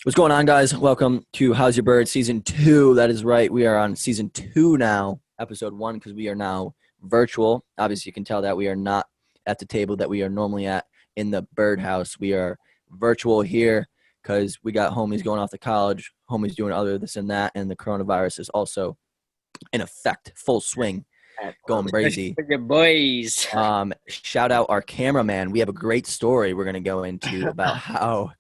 What's going on, guys? Welcome to How's Your Bird Season 2. That is right. We are on Season 2 now, Episode 1, because we are now virtual. Obviously, you can tell that we are not at the table that we are normally at in the birdhouse. We are virtual here because we got homies going off to college, homies doing other this and that, and the coronavirus is also in effect, full swing, going crazy. For your boys. Shout out our cameraman. We have a great story we're going to go into about how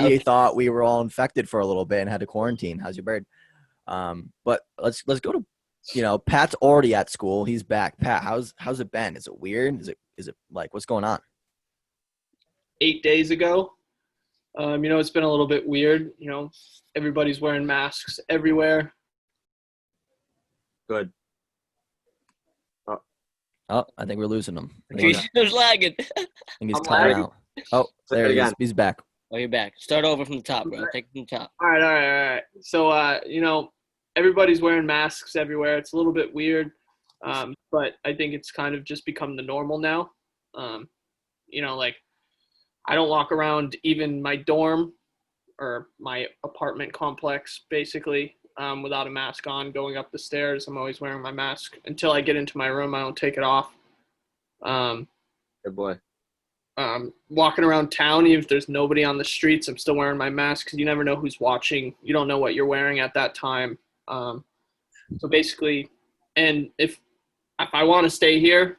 we thought we were all infected for a little bit and had to quarantine. How's your bird? But let's go to, Pat's already at school. He's back. Pat, how's it been? Is it weird? Is it like, what's going on? 8 days ago. It's been a little bit weird. Everybody's wearing masks everywhere. Good. Oh, I think we're losing him. He's lagging. I think he's cutting out. Oh, there he is. He's back. Oh, you're back. Start over from the top, bro. Take it from the top. All right. So, everybody's wearing masks everywhere. It's a little bit weird, but I think it's kind of just become the normal now. I don't walk around even my dorm or my apartment complex, basically, without a mask on. Going up the stairs, I'm always wearing my mask. Until I get into my room, I don't take it off. Good boy. Walking around town, even if there's nobody on the streets, I'm still wearing my mask because you never know who's watching. You don't know what you're wearing at that time. So basically, and if I want to stay here,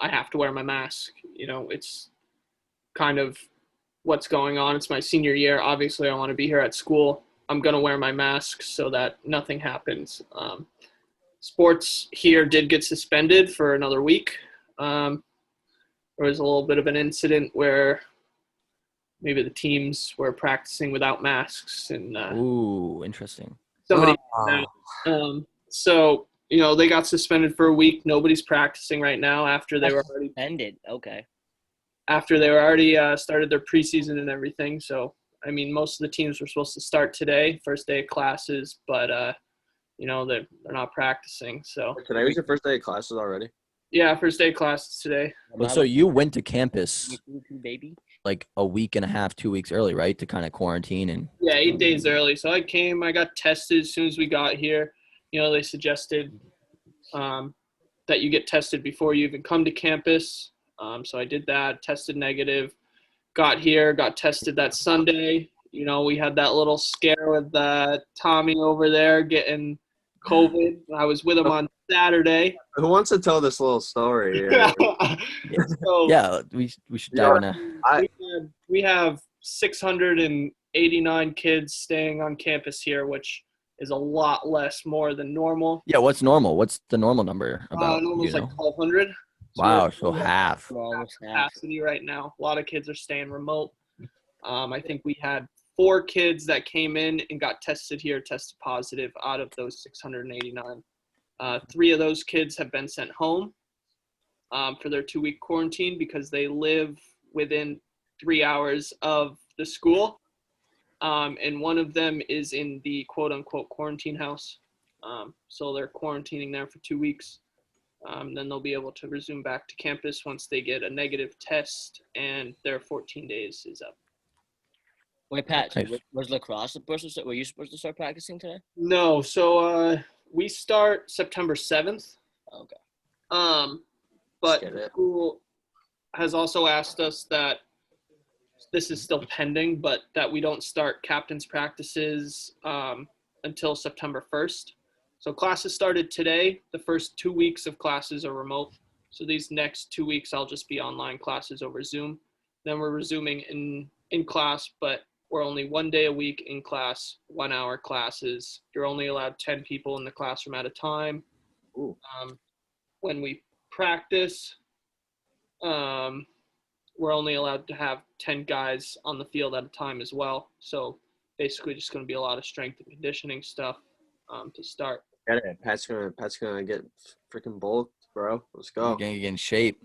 I have to wear my mask. It's kind of what's going on. It's my senior year. Obviously, I want to be here at school. I'm going to wear my mask so that nothing happens. Sports here did get suspended for another week. There was a little bit of an incident where ipmaybe the teams were practicing without masks. And Ooh, interesting. somebody so they got suspended for a week. Nobody's practicing right now after they were already Ended. Okay. started their preseason and everything. So most of the teams were supposed to start today, first day of classes, but they're not practicing. So Today was your first day of classes already? yeah, first day of classes today. Well, so you went to campus baby. like a week and a half, 2 weeks early, right? To kind of quarantine and Yeah, 8 days early. So I got tested as soon as we got here. They suggested that you get tested before you even come to campus. So I did that, tested negative, got here, got tested that Sunday. We had that little scare with Tommy over there getting COVID. I was with him on Saturday. Who wants to tell this little story? So, yeah, we should dive in. we have 689 kids staying on campus here, which is a lot less more than normal. Yeah, what's normal? What's the normal number about? Normal's like 1,200. Wow, so half. Capacity right now. A lot of kids are staying remote. I think we had 4 kids that came in and got tested positive out of those 689. 3 of those kids have been sent home for their 2-week quarantine because they live within 3 hours of the school. And one of them is in the quote-unquote quarantine house. So they're quarantining there for 2 weeks. Then they'll be able to resume back to campus once they get a negative test and their 14 days is up. Wait, Pat, Nice. was lacrosse were you supposed to start practicing today? No, so we start September 7th. Okay. But Get it. school has also asked us that this is still pending, but that we don't start captain's practices until September 1st. So classes started today. The first 2 weeks of classes are remote. So these next 2 weeks, I'll just be online classes over Zoom. Then we're resuming in class, but we're only 1 day a week in class, 1 hour classes. You're only allowed 10 people in the classroom at a time. Ooh. When we practice, we're only allowed to have 10 guys on the field at a time as well. So basically just going to be a lot of strength and conditioning stuff to start. Get it. Pat's gonna get freaking bulked, bro. Let's You're go. gonna get in shape.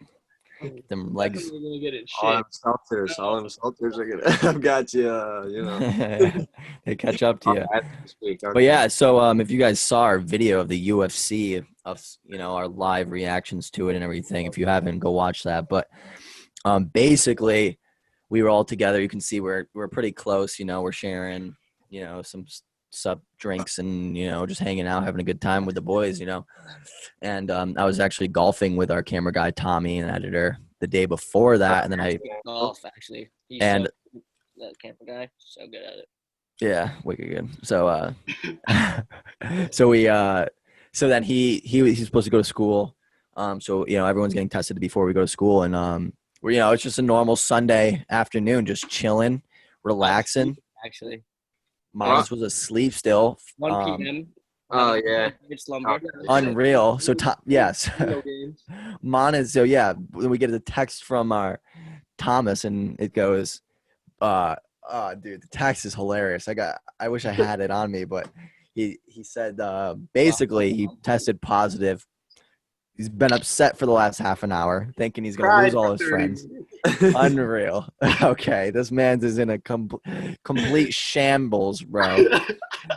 Get them legs. Definitely going to get in All shape. them seltzers are gonna. I've got you. They catch up to you. This week. But yeah, so if you guys saw our video of the UFC of our live reactions to it and everything, if you haven't, go watch that. But basically, we were all together. You can see we're pretty close. We're sharing, some sub drinks and, just hanging out, having a good time with the boys, And I was actually golfing with our camera guy, Tommy, and editor the day before that. And then Golf, actually. He's and that camera guy, so good at it. yeah, wicked good. So, so then he's supposed to go to school. So, everyone's getting tested before we go to school. And, it's just a normal Sunday afternoon, just chilling, relaxing. Actually, Mom was asleep still. 1 p.m. Oh, yeah. Good slumber. Unreal. So, yes. Video games. Mon so yeah, when we get a text from our Thomas and it goes, dude, the text is hilarious. I wish I had it on me, but he said basically he tested positive. He's been upset for the last half an hour, thinking he's gonna lose all his friends. Unreal. Okay, this man's is in a complete shambles, bro.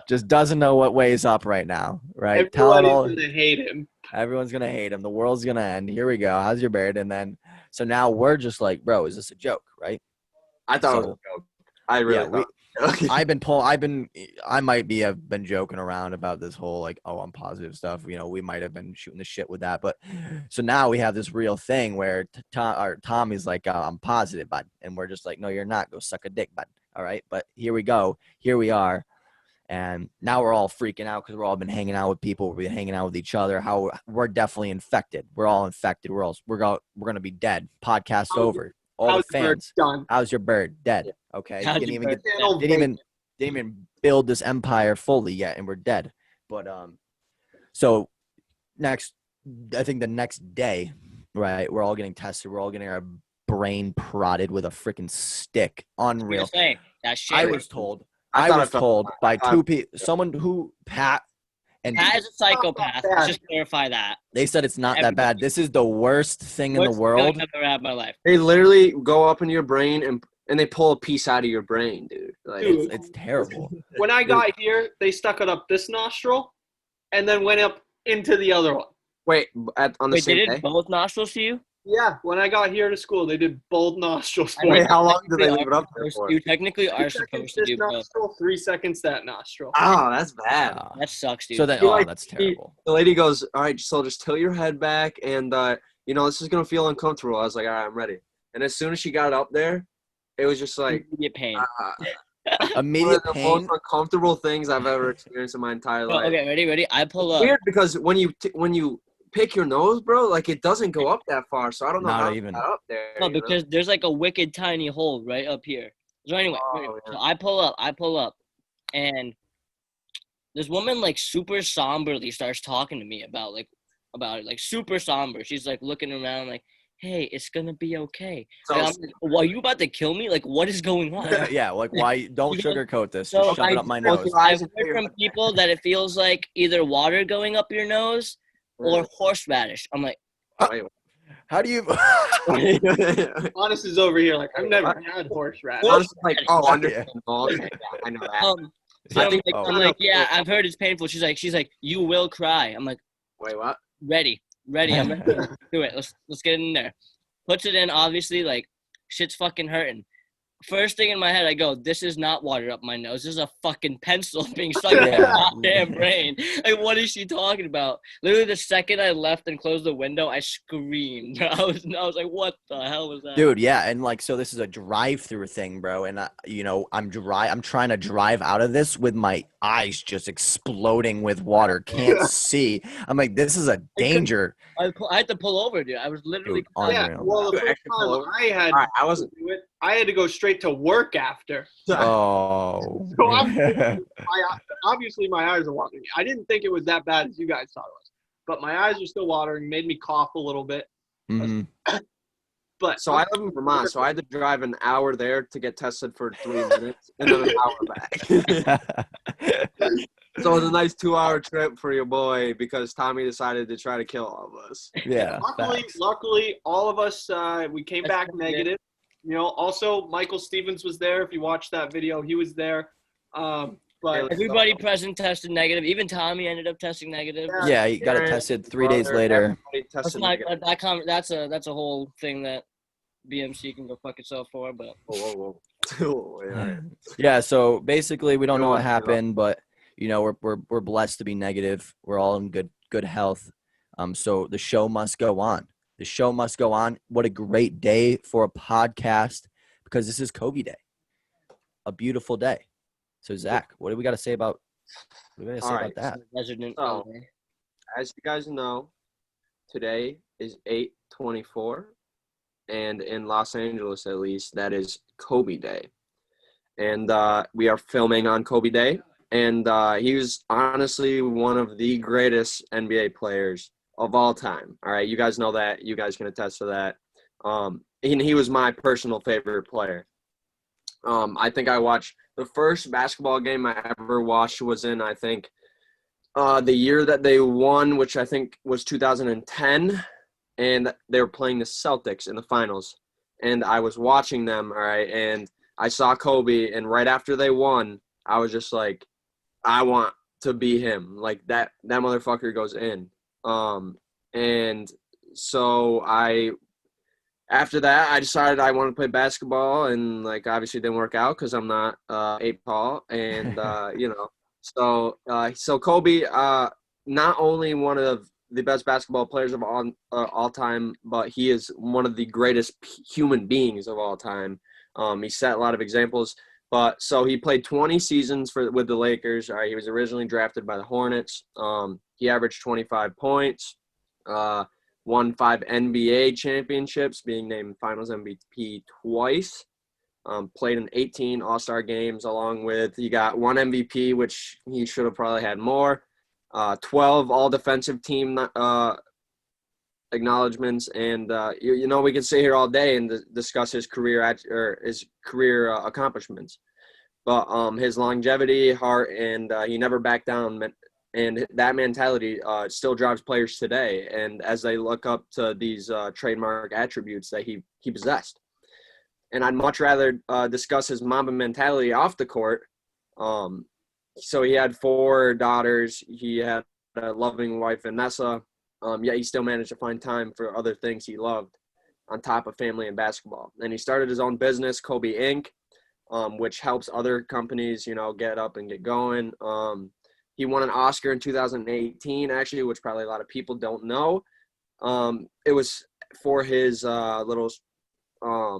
Just doesn't know what way is up right now, right? Everybody's gonna hate him. Everyone's gonna hate him. The world's gonna end. Here we go. How's your bird? And then, so now we're just like, bro, is this a joke, right? I thought it was a joke. I really thought. I might have been joking around about this whole like, oh, I'm positive stuff. We might have been shooting the shit with that, but so now we have this real thing where Tommy's like, I'm positive, bud, and we're just like, no, you're not. Go suck a dick, bud. All right, but here we go. Here we are. And now we're all freaking out because we're all been hanging out with people. We've been hanging out with each other. How we're definitely infected. We're all infected. We're gonna be dead. Podcast over. All the fans. Done. How's your bird? Dead. Okay. How's Didn't your even build this empire fully yet, and we're dead. But so I think the next day, right? We're all getting tested. We're all getting our brain prodded with a freaking stick. Unreal. That shit. I was told by two people, someone who Pat is a psychopath. Let's just clarify that. They said it's not that bad. This is the worst thing in the world. I've ever had in my life. They literally go up in your brain and they pull a piece out of your brain, dude. Like, Dude. It's terrible. When I got here, they stuck it up this nostril, and then went up into the other one. Wait, on the Wait, same they day? did both nostrils to you? Yeah, when I got here to school, they did both nostrils. I mean, Wait, how long did they leave it up there for? You technically are 3 seconds supposed to this do both. nostril, 3 seconds that nostril. Oh, that's bad. That sucks, dude. So then, Like, that's terrible. The lady goes, all right, so just tilt your head back and, this is going to feel uncomfortable. I was like, all right, I'm ready. And as soon as she got up there, it was just like immediate pain. one Immediate of the pain. most uncomfortable things I've ever experienced in my entire life. Okay, ready? I pull It's up. weird because when you pick your nose, bro, like it doesn't go up that far. So I don't know Not how even. it got up there. No, because there's like a wicked tiny hole right up here. So anyway, Oh, yeah. so I pull up, and this woman like super somberly starts talking to me about it, like super somber. She's like looking around like, hey, it's gonna be okay. So- And I'm like, well, are you about to kill me? Like, what is going on? Yeah, like why? Don't You know, sugarcoat this. so Just shove it up my nose. I've heard from people that it feels like either water going up your nose or horseradish. I'm like, Wait, How do you? Honest is over here like, I've never had horseradish. Honestly, like, oh, Yeah. understandable. Okay, yeah, I know that. so I I'm think- like, oh. I'm like, yeah, I've heard it's painful. She's like, you will cry. I'm like, Wait, what? ready. I'm ready to do it. Let's get it in there. Puts it in, obviously, like, shit's fucking hurting. First thing in my head, I go, this is not water up my nose. This is a fucking pencil being stuck in Yeah. my goddamn brain. Like, what is she talking about? Literally, the second I left and closed the window, I screamed. I was like, what the hell was that? Dude, yeah, and like, so this is a drive-through thing, bro, and I'm trying to drive out of this with my eyes just exploding with water, can't see. I'm like, this is a danger, I had to pull over, dude. I was literally. dude. Yeah, Unreal. well, the Dude, first actually pull time over. I had All right, I wasn't. to do it, I had to go straight to work after. Oh. So obviously my eyes are watering. I didn't think it was that bad as you guys thought it was, but my eyes are still watering. Made me cough a little bit. Mhm. But So I live in Vermont, so I had to drive an hour there to get tested for 3 minutes, and then an hour back. So it was a nice 2-hour trip for your boy because Tommy decided to try to kill all of us. Yeah. luckily, all of us we came That's back good. negative. Also Michael Stevens was there. If you watched that video, he was there. But Everybody present tested negative. Even Tommy ended up testing negative. Yeah, he got it tested 3 days later. Everybody That's tested not negative. that's a whole thing that BMC can go fuck itself for, but Whoa. All right. Yeah, so basically we don't know what Go on, happened, but we're blessed to be negative. We're all in good health. So the show must go on. The show must go on. What a great day for a podcast because this is Kobe Day. A beautiful day. So Zach, what do we got to say about that? resident So, LA. as you guys know, today is 8/24, and in Los Angeles, at least, that is Kobe Day. And we are filming on Kobe Day. And he was honestly one of the greatest NBA players of all time. All right, you guys know that. You guys can attest to that. And he was my personal favorite player. I think I watched the first basketball game I ever watched was in, I think, the year that they won, which I think was 2010, and they were playing the Celtics in the finals. And I was watching them, all right, and I saw Kobe, and right after they won, I was just like, I want to be him. Like that motherfucker goes in. And so after that, I decided I wanted to play basketball, and like obviously it didn't work out because I'm not 8 tall, and so Kobe, not only one of the best basketball players of all time, but he is one of the greatest human beings of all time. He set a lot of examples. But so he played 20 seasons with the Lakers. All right, he was originally drafted by the Hornets. He averaged 25 points. Won 5 NBA championships, being named Finals MVP twice. Played in 18 All-Star games, along with he got 1 MVP, which he should have probably had more. 12 All-Defensive Team acknowledgments, and we can sit here all day and discuss his career accomplishments. But his longevity, heart, and he never backed down. And that mentality still drives players today, and as they look up to these trademark attributes that he possessed. And I'd much rather discuss his Mamba mentality off the court. So he had 4 daughters. He had a loving wife, Vanessa. Yet he still managed to find time for other things he loved on top of family and basketball. And he started his own business, Kobe Inc., which helps other companies, get up and get going. He won an Oscar in 2018, actually, which probably a lot of people don't know. It was for his little, I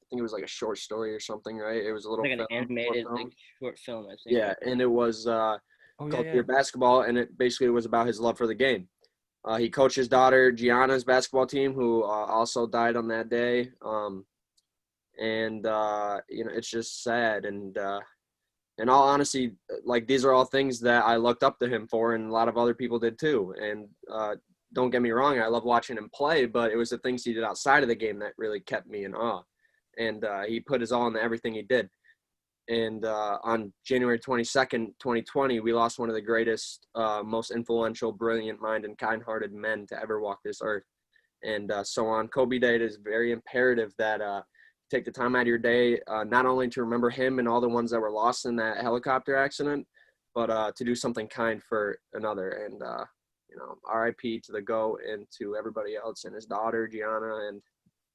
think it was like a short story or something, right? It was a little Like an film, animated short film, I think. Yeah, and it was called Dear Basketball, and it basically was about his love for the game. He coached his daughter Gianna's basketball team, who also died on that day. It's just sad. And in all honesty, like these are all things that I looked up to him for, and a lot of other people did too. And don't get me wrong, I love watching him play, but it was the things he did outside of the game that really kept me in awe. And he put his all into everything he did. And on January 22nd, 2020, we lost one of the greatest, most influential, brilliant mind and kind-hearted men to ever walk this earth. And so on Kobe Day, it is very imperative that take the time out of your day, not only to remember him and all the ones that were lost in that helicopter accident, but to do something kind for another. And, RIP to the GOAT and to everybody else and his daughter, Gianna, and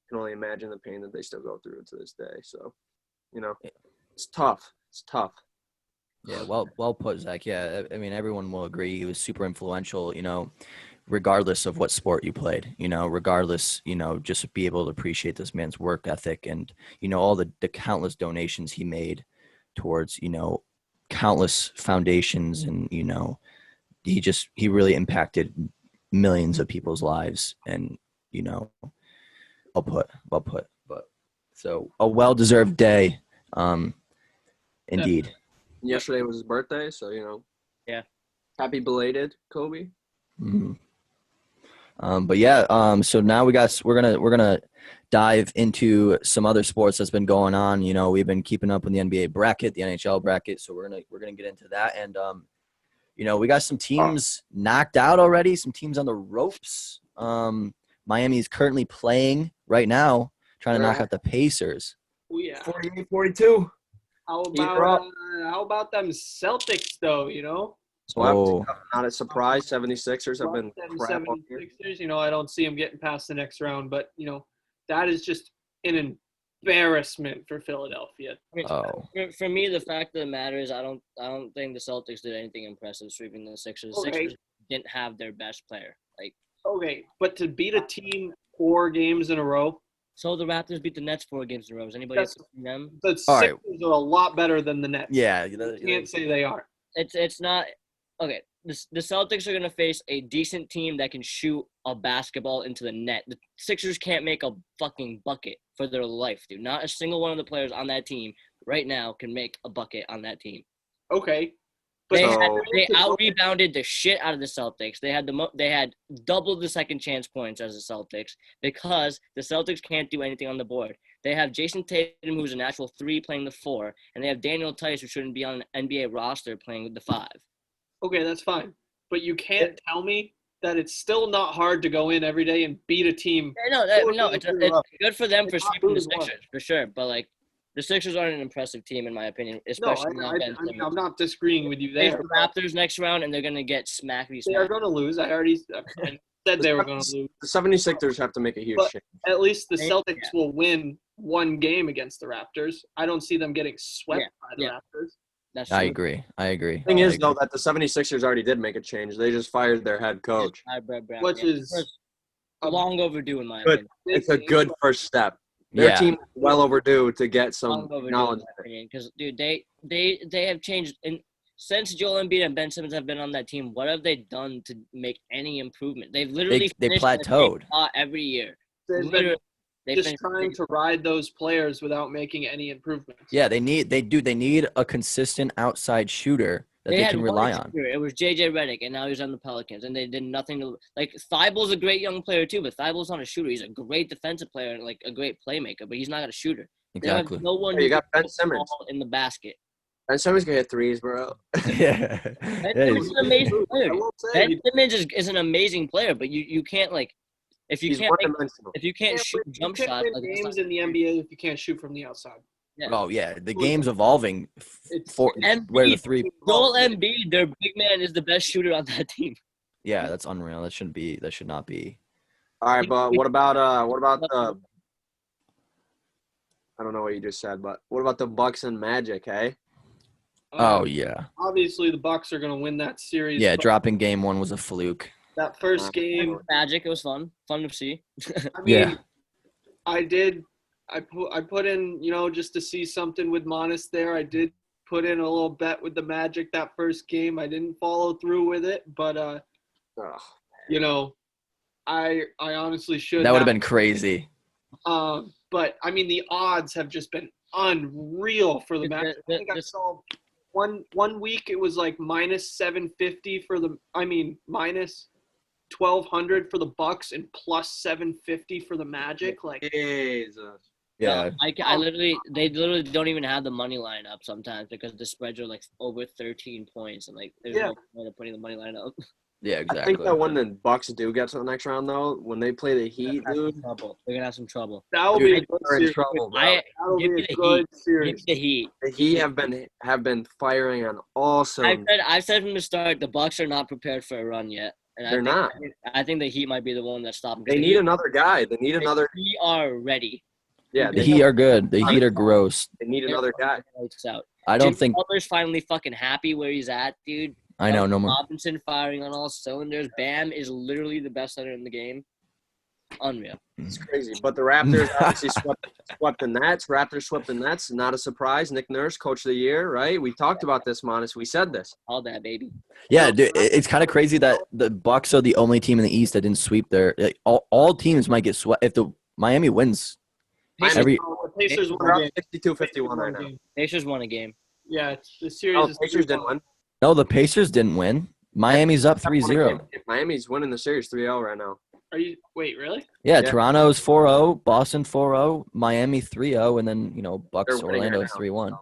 can only imagine the pain that they still go through to this day. So, it's tough. It's tough. Yeah, well put, Zach. Yeah, I mean, everyone will agree he was super influential, regardless of what sport you played, regardless, just be able to appreciate this man's work ethic and, all the countless donations he made towards, countless foundations and, he really impacted millions of people's lives and, well put. But so a well-deserved day. Indeed. Yesterday was his birthday, so Yeah. Happy belated, Kobe. Mm-hmm. But yeah, so now we're gonna dive into some other sports that's been going on. We've been keeping up with the NBA bracket, the NHL bracket, so we're gonna get into that. And we got some teams knocked out already, some teams on the ropes. Miami is currently playing right now, trying to knock out the Pacers. Oh yeah. 48-42. How about them Celtics though? Swept. Not a surprise. 76ers have been crap all year. 76ers, I don't see them getting past the next round, but that is just an embarrassment for Philadelphia. Oh, For me, the fact of the matter is I don't think the Celtics did anything impressive sweeping the Sixers. The Okay. Sixers didn't have their best player. Like, Okay, but to beat a team 4 games in a row, so the Raptors beat the Nets 4 games in a row. Is anybody That's- expecting them? the All right. Sixers are a lot better than the Nets. yeah. You can't say they are. It's not okay. The Celtics are gonna face a decent team that can shoot a basketball into the net. The Sixers can't make a fucking bucket for their life, dude. Not a single one of the players on that team right now can make a bucket on that team. Okay. They So- out rebounded the shit out of the Celtics. They had double the second chance points as the Celtics because the Celtics can't do anything on the board. They have Jason Tatum, who's a natural 3, playing the 4, and they have Daniel Tice, who shouldn't be on an NBA roster, playing the 5. Okay, that's fine. But you can't tell me that it's still not hard to go in every day and beat a team. No, it's good for them for It's not sweeping the lose one. Sixers, for sure. But, like, the Sixers aren't an impressive team, in my opinion, No, especially not Ben I mean, Simmons. I'm not disagreeing with you They there. face the Raptors next round, and they're going to get smackety They are smacked. going to lose. I said they were going to lose. The 76ers have to make a huge But- change. At least the Yeah. Celtics will win 1 game against the Raptors. I don't see them getting swept by the Yeah. Raptors. That's I true. agree. The thing is, though, that the 76ers already did make a change. They just fired their head coach. Brown, Which is long overdue, in my Good. opinion. It's a good first step. Their Yeah. team is well overdue to get some Long overdue, in knowledge. my opinion. Because, dude, they have changed. And since Joel Embiid and Ben Simmons have been on that team, what have they done to make any improvement? They've literally They finished in the same plateaued. spot every year. They've been Literally, they just finished trying to ride those players without making any improvements. Yeah, they need a consistent outside shooter that they had can one rely on. shooter. It was JJ Redick, and now he's on the Pelicans, and they did nothing to like. Thybulle's a great young player too, but Thybulle's not a shooter. He's a great defensive player and like a great playmaker, but he's not a shooter. Exactly. They have no one Hey, you who got can Ben put the Simmons. ball in the basket. Ben Simmons can hit threes, bro. Yeah. Ben Yeah, Simmons is an amazing I player. will say, Ben Simmons is an amazing player, but you can't like if you He's can't make, one-dimensional. if you can't shoot jump you can't shots win like that's games not- in the NBA if you can't shoot from the outside. Oh yeah, the game's evolving. It's- For Embiid, where the 3. Joel Embiid, their big man, is the best shooter on that team. Yeah, that's unreal. That shouldn't be. That should not be. All right, but what about the? I don't know what you just said, but what about the Bucks and Magic? Hey, Oh yeah. Obviously, the Bucks are going to win that series. Yeah, but dropping game 1 was a fluke. that first game, Magic, it was fun to see. I mean, Yeah. I put in, just to see something with Monis there. I did put in a little bet with the Magic that first game. I didn't follow through with it, but Ugh. I honestly should. That would have been crazy. But I mean, the odds have just been unreal for the Magic. I think I saw one week it was like minus 750 for minus 1,200 for the Bucks and plus 750 for the Magic. Like, Jesus. Yeah. They literally don't even have the money line up sometimes because the spreads are like over 13 points and like there's no point of putting the money line up. Yeah, I exactly. think that when the Bucks do get to the next round, though, when they play the Heat, dude, They're gonna have some trouble. that will Dude, be a good they're in series. trouble, bro. That'll Give be me a the good Heat. Give series. me the Heat. The Heat have been firing on all cylinders. I said from the start the Bucks are not prepared for a run yet, and They're not. I think the Heat might be the one that stops them. They need another guy. They need another. We are ready. Yeah, The they Heat are good. The Heat are gross. need another guy. Lights out. I don't Jimmy think. Butler's finally fucking happy where he's at, dude. I know no more. Robinson firing on all cylinders. Bam is literally the best center in the game. Unreal. It's crazy. But the Raptors obviously swept the Nets. Raptors swept the Nets. Not a surprise. Nick Nurse, Coach of the Year, right? We talked about this, Monis. We said this. All that, baby. Yeah, dude, it's kind of crazy that the Bucks are the only team in the East that didn't sweep their. Like, all teams might get swept if the Miami wins. Pacers, The Pacers We're won up a game. 62-51 right now. Pacers won a game. Yeah, the series Oh, is the Pacers didn't win. No, the Pacers didn't win. Miami's up 3-0. Miami's winning the series 3-0 right now. Wait, really? Yeah, Yeah. Toronto's 4-0, Boston 4-0, Miami 3-0, and then Bucks They're winning Orlando right now. 3-1.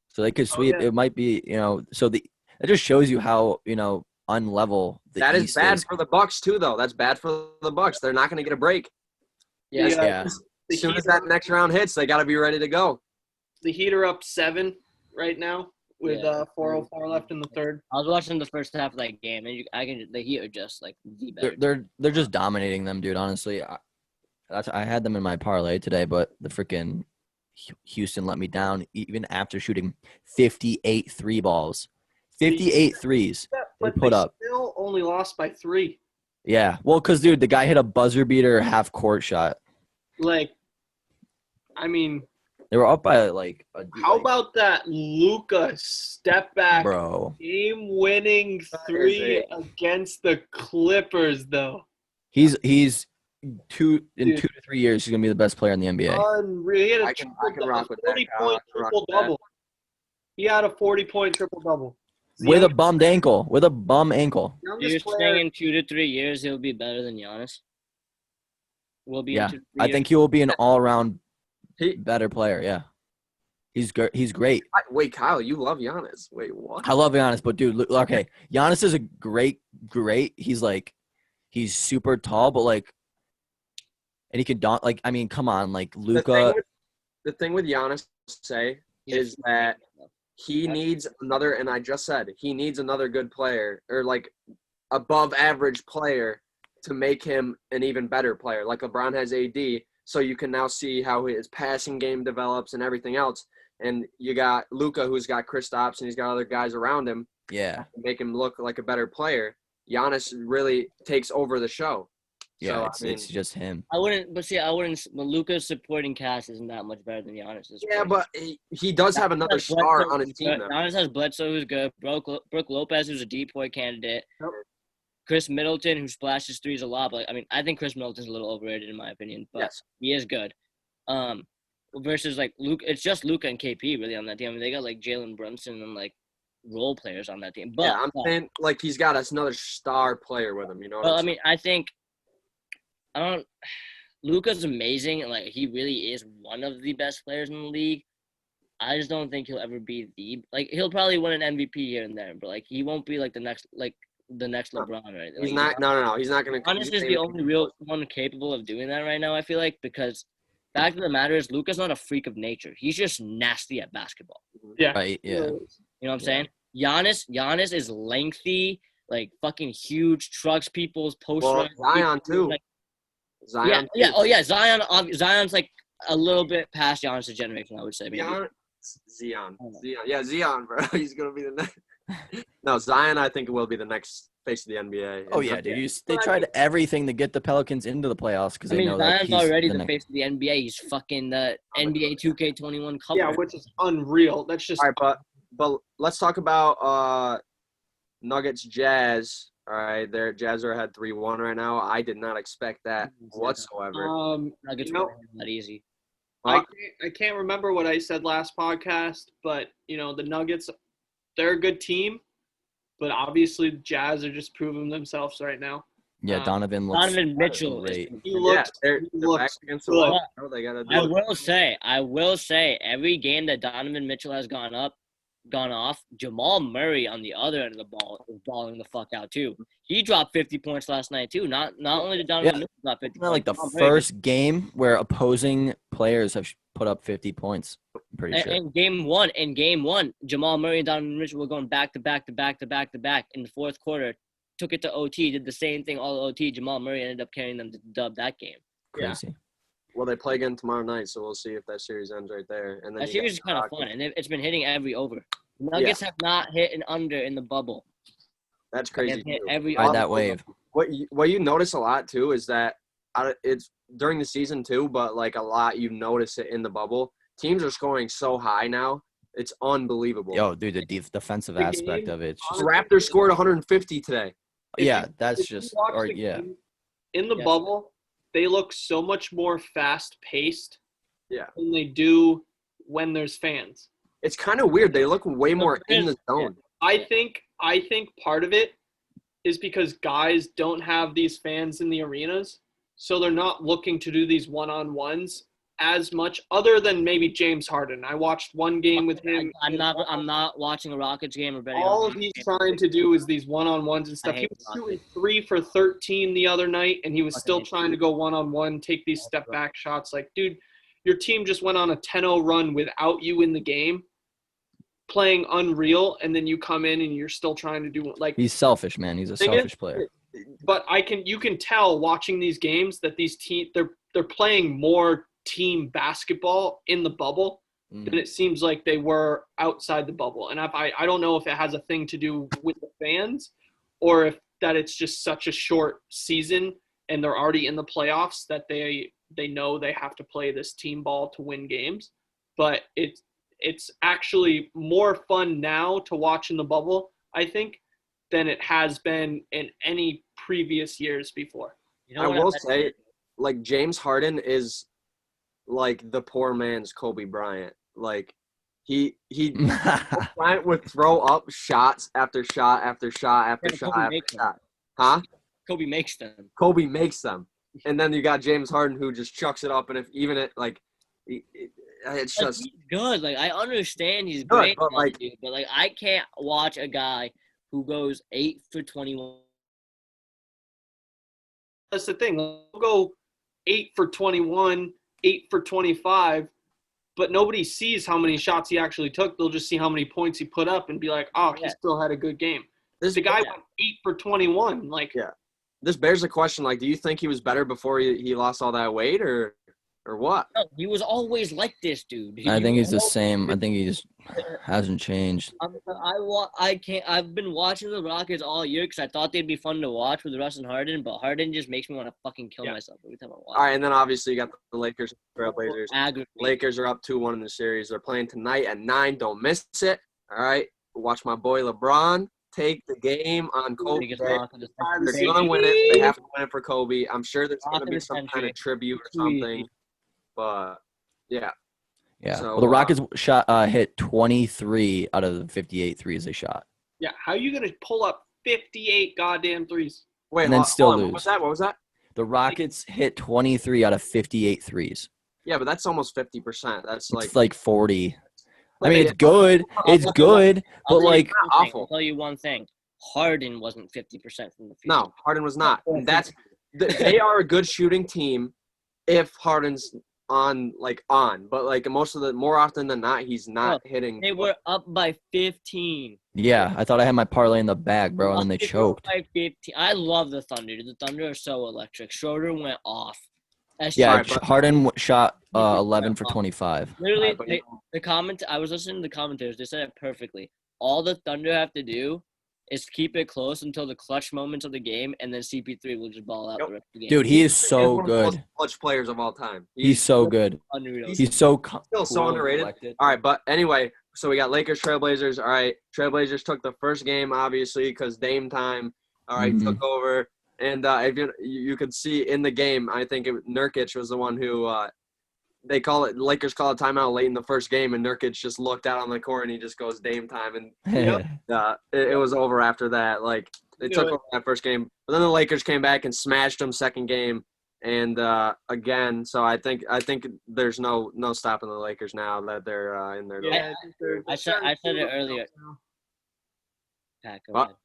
So they could sweep. yeah. It might be So it just shows you how unlevel the That is East bad is. for the Bucks too, though. That's bad for the Bucks. They're not going to get a break. Yeah. Yeah. As soon as that next round hits, they got to be ready to go. The Heat are up 7 right now with Yeah. 4:04 left in the third. I was watching the first half of that game, and the Heat are just like the better. They're just dominating them, dude. Honestly, I had them in my parlay today, but the freaking Houston let me down even after shooting 58 three balls. 58 threes they But put they up. still only lost by 3. Yeah. Well, because, dude, the guy hit a buzzer beater half court shot. Like, I mean, They were up by like a how about that Luka step back bro. game-winning 3 it. against the Clippers, though? He's 2 Dude. to 3 years he's gonna be the best player in the NBA. Unreal. He had a I can rock with that, 40-point Kyle. I can rock with that. triple-double. He had a 40-point triple-double. With a bummed ankle. With a bum ankle. You're youngest saying player. in 2 to 3 years he'll be better than Giannis? Will be Yeah. in 2 to 3 I years? think he will be an all-around He- better player. Yeah. He's great. Wait, Kyle, you love Giannis. Wait, what? I love Giannis, but dude, look, okay, Giannis is a great. He's super tall, but like, and he can dunk. Like, I mean, come on, like Luka. The thing with Giannis, say, is that he needs another, and I just said, he needs another good player or like above average player to make him an even better player. Like LeBron has AD, so you can now see how his passing game develops and everything else. And you got Luka, who's got Kristaps, and he's got other guys around him Yeah, to make him look like a better player. Giannis really takes over the show. yeah, So, it's just him. I wouldn't. But Luka's supporting cast isn't that much better than Giannis's. yeah, but he does have another star on his team. Though. Giannis has Bledsoe, who's good. Brooke Lopez, who's a decoy candidate. Yep. Chris Middleton, who splashes threes a lot. But I mean, I think Chris Middleton's a little overrated in my opinion. But Yes. he is good. Versus like Luke, it's just Luka and KP really on that team. I mean, they got like Jalen Brunson and like role players on that team. But Yeah, I'm saying like he's got another star player with him. You know what well, I'm I saying? mean, I think I don't. Luka's amazing, and like he really is one of the best players in the league. I just don't think he'll ever be he'll probably win an MVP here and there, but like he won't be like the next LeBron or anything. He's Like, not. No. He's not gonna. Giannis is the only real one capable of doing that right now. I feel like because fact of the matter is Luka's not a freak of nature. He's just nasty at basketball. Yeah. Right? Yeah. You know what I'm saying? Giannis is lengthy, like fucking huge, trucks people's post Well, runs. Zion too. Like, Zion. yeah. Oh yeah, Zion's like a little bit past Giannis' generation, I would say. Maybe. Zion. Yeah, Zion, bro. He's gonna be the next. No, Zion. I think will be the next face of the NBA. Oh yeah, dude. They tried everything to get the Pelicans into the playoffs because I they mean, know that Zion's he's already the next. face of the NBA. He's fucking the NBA 2K21 cover. Yeah, which is unreal. That's just All right, but let's talk about Nuggets Jazz. All right, their Jazz are ahead 3-1 right now. I did not expect that whatsoever. Nuggets you know, were not easy. I can't remember what I said last podcast, but the Nuggets, they're a good team, but obviously the Jazz are just proving themselves right now. Yeah, Donovan Mitchell is great. He looks they're looks back against the good. wall. Oh, they gotta I do it. will say, every game that Donovan Mitchell has gone off, Jamal Murray on the other end of the ball is balling the fuck out too. He dropped 50 points last night too. Not only did Donovan Mitchell drop 50 It's not like the Jamal Murray first game where opposing players have put up 50 points. I'm pretty sure. in game one, Jamal Murray and Donovan Mitchell were going back to back in the fourth quarter. Took it to OT, did the same thing all OT. Jamal Murray ended up carrying them to dub that game. Crazy. Well, they play again tomorrow night, so we'll see if that series ends right there. And then That you series is got kind of fun, and it's been hitting every over. Nuggets have not hit an under in the bubble. That's They've crazy. hit too. every Ride over. that wave. What you notice a lot too is that it's during the season too, but like a lot you notice it in the bubble. Teams are scoring so high now, it's unbelievable. Yo, dude, the defensive The aspect game, of it. The Raptors scored 150 today. Yeah, that's If you just watch or the yeah. game, in the Yeah. bubble, they look so much more fast-paced Yeah. than they do when there's fans. It's kind of weird. They look way more in the zone. I think part of it is because guys don't have these fans in the arenas, so they're not looking to do these one-on-ones as much, other than maybe James Harden. I watched one game with him. I'm not watching a Rockets game or betting on All a Rockets he's game. trying to do is these one-on-ones and stuff. I He hate was the shooting 3 for 13 the other night, and he was Fucking still hate trying to go one-on-one, take these step-back shots. Like, dude, your team just went on a 10-0 run without you in the game, playing unreal, and then you come in and you're still trying to do like. He's selfish, man. He's a Thing selfish is, player. But you can tell watching these games that these teams they're playing more team basketball in the bubble than it seems like they were outside the bubble. And I don't know if it has a thing to do with the fans or if that it's just such a short season and they're already in the playoffs that they know they have to play this team ball to win games. But it's actually more fun now to watch in the bubble, I think, than it has been in any previous years before. You know I what will say, like, James Harden is like the poor man's Kobe Bryant. Like, Kobe Bryant would throw up shots after shot after shot after Yeah, shot Kobe after makes them. shot. Huh? Kobe makes them. Kobe makes them. And then you got James Harden who just chucks it up, and if even it like it's Like, just he's good. Like, I understand he's good, great, but, like, dude, but like I can't watch a guy who goes 8 for 21. That's the thing. We'll go 8 for 21, 8 for 25, but nobody sees how many shots he actually took. They'll just see how many points he put up and be like, oh, he still had a good game. The guy went 8 for 21. Like, yeah. This bears the question, like, do you think he was better before he lost all that weight or what? No, he was always like this, dude. I think he's the same. I think he just hasn't changed. I've been watching the Rockets all year because I thought they'd be fun to watch with Russ and Harden, but Harden just makes me want to fucking kill myself every time I watch. All right, and then obviously you got the Lakers and Trailblazers. Aggravating. Lakers are up 2-1 in the series. They're playing tonight at 9. Don't miss it. All right, watch my boy LeBron take the game on Kobe. Biggest They're lock of the going century. to win it. They have to win it for Kobe. I'm sure there's going Lock to of be the some kind century. of tribute or Too easy. something. But, yeah. Yeah. So, Well, the Rockets hit 23 out of the 58 threes they shot. yeah, how are you going to pull up 58 goddamn threes? Wait, And then still hold on. lose. What was that? The Rockets hit 23 out of 58 threes. Yeah, but that's almost 50%. That's like It's like 40. I Like, mean, it's good. It's good, but like, awful. I'll tell you one thing. Harden wasn't 50% from the field. no, Harden was not. And that's they are a good shooting team if Harden's on, but like more often than not, he's not hitting. They were up by 15. yeah, I thought I had my parlay in the bag, bro, and then they choked. By 15. I love the Thunder. The Thunder are so electric. Schroeder went off. Yeah, Right, but- Harden shot 11 for 25. Literally, Right, but I was listening to the commentators. They said it perfectly. All the Thunder have to do is keep it close until the clutch moments of the game, and then CP3 will just ball out the rest of the game. Dude, he is He's so one of the most good. clutch players of all time. He's so good. Unreal. He's so still so cool and underrated. collected. All right, but anyway, so we got Lakers, Trailblazers. All right, Trailblazers took the first game, obviously, because Dame time, all right, took over. And if you could see in the game, I think Nurkic was the one who Lakers call a timeout late in the first game, and Nurkic just looked out on the court and he just goes Dame time, and it was over after that. Like, they took over that first game, but then the Lakers came back and smashed them second game, and again. So I think there's no stopping the Lakers now that they're in their. Yeah, I said it earlier. Pat, go What? ahead.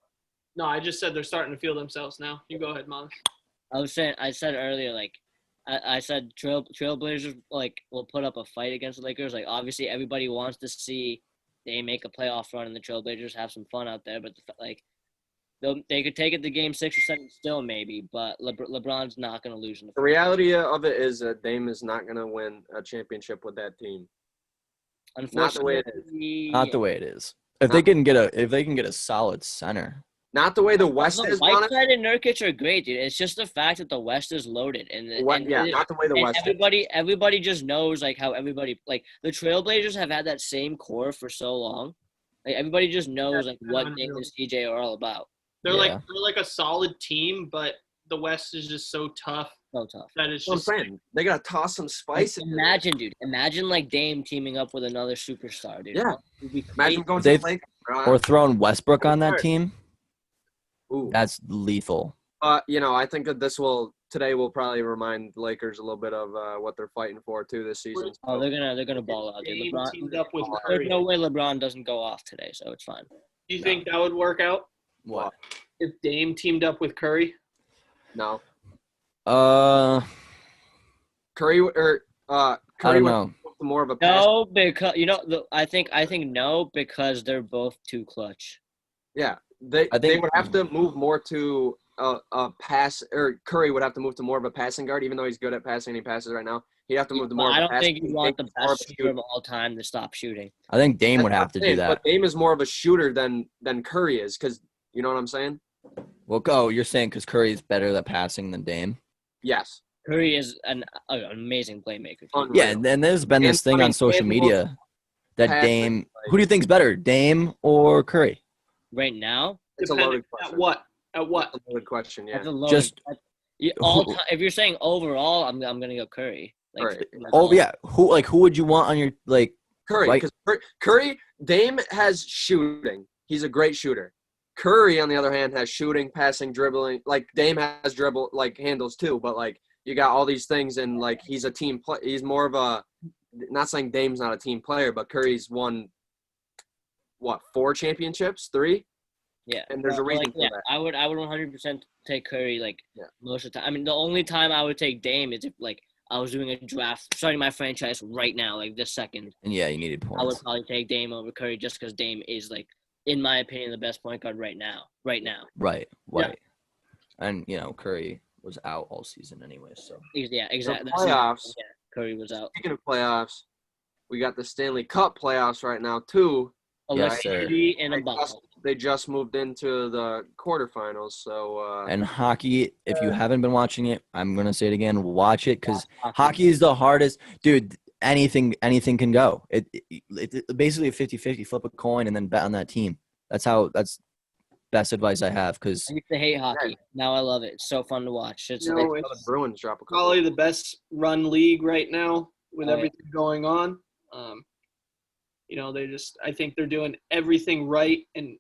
No, I just said they're starting to feel themselves now. You go ahead, Molly. I said earlier, like, I said Trailblazers, like, will put up a fight against the Lakers. Like, obviously, everybody wants to see they make a playoff run and the Trailblazers have some fun out there. But, like, they could take it to game 6 or 7 still, maybe. But LeBron's not going to lose in the The reality of it is that Dame is not going to win a championship with that team. Not the way it is. Not the way it is. If they can get a solid center. Not the way the West is on it. Whiteside and Nurkic are great, dude. It's just the fact that the West is loaded, Not the way the West is. Everybody just knows, like, how everybody, like, the Trailblazers have had that same core for so long. Like, everybody just knows, like, what Dame and CJ are all about. They're like a solid team, but the West is just so tough. So tough. That it's That's what I'm just saying. They gotta toss some spice in. Imagine, dude. Imagine, like, Dame teaming up with another superstar, dude. Yeah. It would be Imagine crazy. going to the Lakers. Or throwing Westbrook on that team. Ooh. That's lethal. I think that today will probably remind the Lakers a little bit of what they're fighting for too this season. Oh, they're gonna ball out, dude. Dame LeBron, teamed up with there's Curry. no way LeBron doesn't go off today, so it's fine. Do you think that would work out What? if Dame teamed up with Curry? No. Curry Curry I don't know. more of a pass. No, because I think no, because they're both too clutch. Yeah, they would have to move more to a pass, or Curry would have to move to more of a passing guard, even though he's good at passing. He passes right now. He'd have to move to more. I of a don't passing think you want the more of best a shooter of all time to stop shooting. I think Dame would That's have what to I'm do saying, that. But Dame is more of a shooter than Curry is, because you know what I'm saying. Well, you're saying because Curry is better at passing than Dame? Yes. Curry is an amazing playmaker. Unreal. Yeah, and there's been this thing on social media that passing, Dame. Who do you think's better, Dame or Curry? Right now, It's a loaded question. At what? At what? That's a loaded question. Yeah. that's a low. Just all time, if you're saying overall, I'm gonna go Curry. Right. oh yeah, who would you want on your like? Curry, Right. because Curry, Dame has shooting. He's a great shooter. Curry, on the other hand, has shooting, passing, dribbling. Like Dame has dribble, like handles too, but like you got all these things, and like he's a team play. He's more of a. Not saying Dame's not a team player, but Curry's won. What, 4 championships? 3? Yeah, And there's a reason for that. I would 100% take Curry most of the time. I mean, the only time I would take Dame is if like I was doing a draft, starting my franchise right now, like this second. And yeah, you needed I would points. probably take Dame over Curry just because Dame is like, in my opinion, the best point guard right now. Right now. Right. Yeah. And Curry was out all season anyway, so. Yeah, exactly. Playoffs. Yeah, Curry was out. Speaking of playoffs, we got the Stanley Cup playoffs right now too. Yes, sir. Electricity in a bubble. They just moved into the quarterfinals, so And hockey, if you haven't been watching it, I'm gonna say it again. Watch it because hockey is the hardest, dude. Anything can go. It's basically a 50-50. Flip a coin and then bet on that team. That's best advice I have. Because I used to hate hockey. Now I love it. It's so fun to watch. It's You like, know, the it's Bruins drop a couple. probably the best run league right now with Oh, yeah. everything going on. I think they're doing everything right and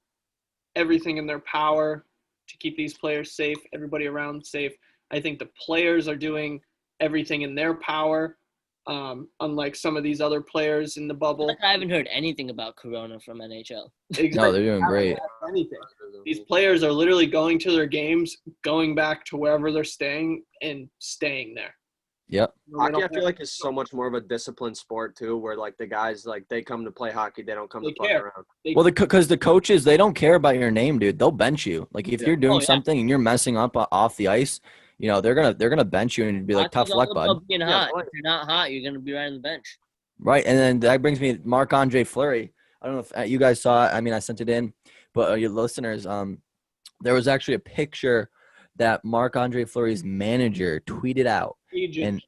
everything in their power to keep these players safe, everybody around safe. I think the players are doing everything in their power, unlike some of these other players in the bubble. I haven't heard anything about Corona from NHL. no, they're doing great. Anything. These players are literally going to their games, going back to wherever they're staying, and staying there. Yep. Hockey, I feel like, is so much more of a disciplined sport too, where like the guys they come to play hockey, they don't come to fuck around. Well, because the coaches, they don't care about your name, dude. They'll bench you. Like if you're doing something and you're messing up off the ice, they're gonna bench you and be like, tough luck, bud. Being hot. If you're not hot, you're gonna be right on the bench. Right, and then that brings me to Marc-Andre Fleury. I don't know if you guys saw it. I mean, I sent it in, but your listeners, there was actually a picture that Marc-Andre Fleury's manager tweeted out. Agent,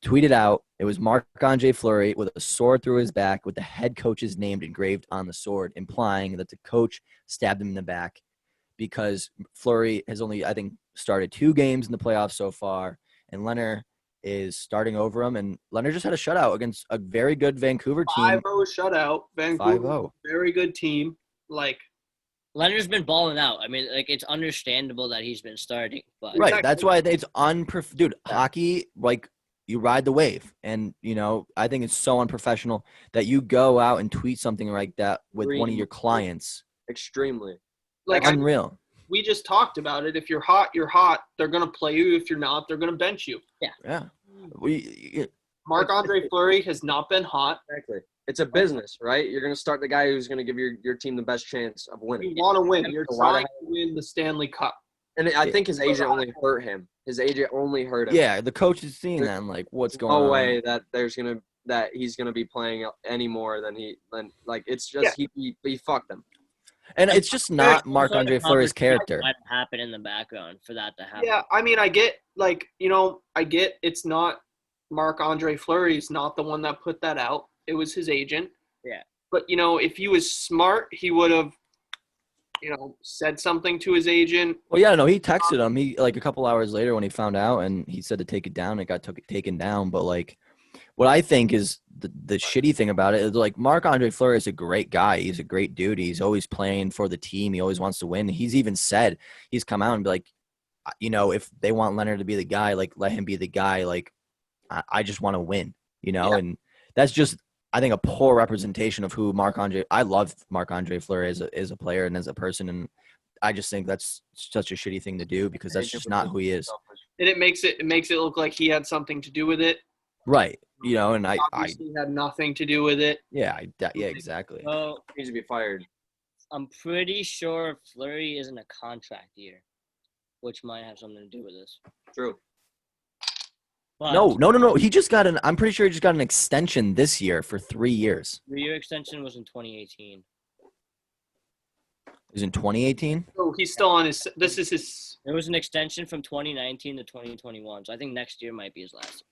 tweeted out. It was Marc-Andre Fleury with a sword through his back with the head coach's name engraved on the sword, implying that the coach stabbed him in the back because Fleury has only, I think, started 2 games in the playoffs so far, and Leonard is starting over him, and Leonard just had a shutout against a very good Vancouver team. 5-0 shutout. Vancouver, 5-0. very good team. Like Leonard's been balling out. I mean, like it's understandable that he's been starting, but Right, Exactly. that's why it's dude. Hockey, like you ride the wave, and I think it's so unprofessional that you go out and tweet something like that with one of your clients. Extremely. like Unreal. we just talked about it. If you're hot, you're hot. They're gonna play you. If you're not, they're gonna bench you. Yeah. Marc-Andre Fleury has not been hot. Exactly. It's a business, right? You're gonna start the guy who's gonna give your team the best chance of winning. You want to win. You're So why trying to win the Stanley Cup. And I think his agent only hurt him. His agent only hurt him. Yeah, the coach is seeing that and like, what's going on? No way that he's gonna be playing any more than it's just he fucked them. And it's just not Marc-Andre Fleury's character. Might happen in the background for that to happen. Yeah, I mean, I get it's not Marc-Andre Fleury's not the one that put that out. It was his agent. Yeah. But if he was smart, he would have said something to his agent. Well, yeah, no, he texted him. He like a couple hours later when he found out, and he said to take it down. It got taken down. But like, what I think is the shitty thing about it is like Marc-Andre Fleury is a great guy. He's a great dude. He's always playing for the team. He always wants to win. He's even said he's come out and be like, if they want Leonard to be the guy, like let him be the guy. Like, I just want to win. And that's just. I think a poor representation of who Marc-Andre. I love Marc-Andre Fleury as a player and as a person, and I just think that's such a shitty thing to do because that's just not who he is. And it makes it look like he had something to do with it. Right. And I Obviously had nothing to do with it. yeah, exactly. So He needs to be fired. I'm pretty sure Fleury isn't a contract year, which might have something to do with this. True. But No. I'm pretty sure he just got an extension this year for 3 years. The year extension was in 2018. It was in 2018. So he's still on his. This is his. There was an extension from 2019 to 2021, so I think next year might be his last.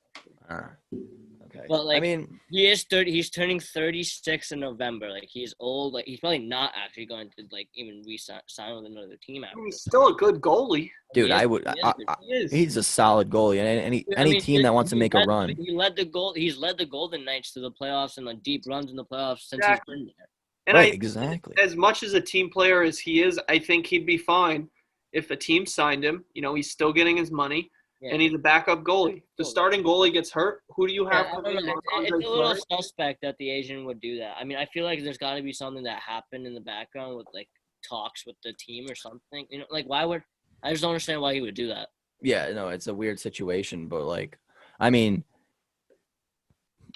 Okay. But, like, I mean, He is 30. He's turning 36 in November. Like, he's old. Like, he's probably not actually going to like even sign with another team after. He's still a good goalie. dude, He I is- would. he is good. He is. He's a solid goalie, and any team that wants to make a run. He's led the Golden Knights to the playoffs and like deep runs in the playoffs since Exactly. he's been there. And Right, exactly. as much as a team player as he is, I think he'd be fine if a team signed him. You know, he's still getting his money, Yeah. and he's a backup goalie. If the starting goalie gets hurt, who do you have? Yeah, I come don't in? know. It's Andre a little Fleury? suspect that the Asian would do that. I mean, I feel like there's got to be something that happened in the background with like talks with the team or something. You know, like I just don't understand why he would do that. Yeah, no, it's a weird situation, but like, I mean,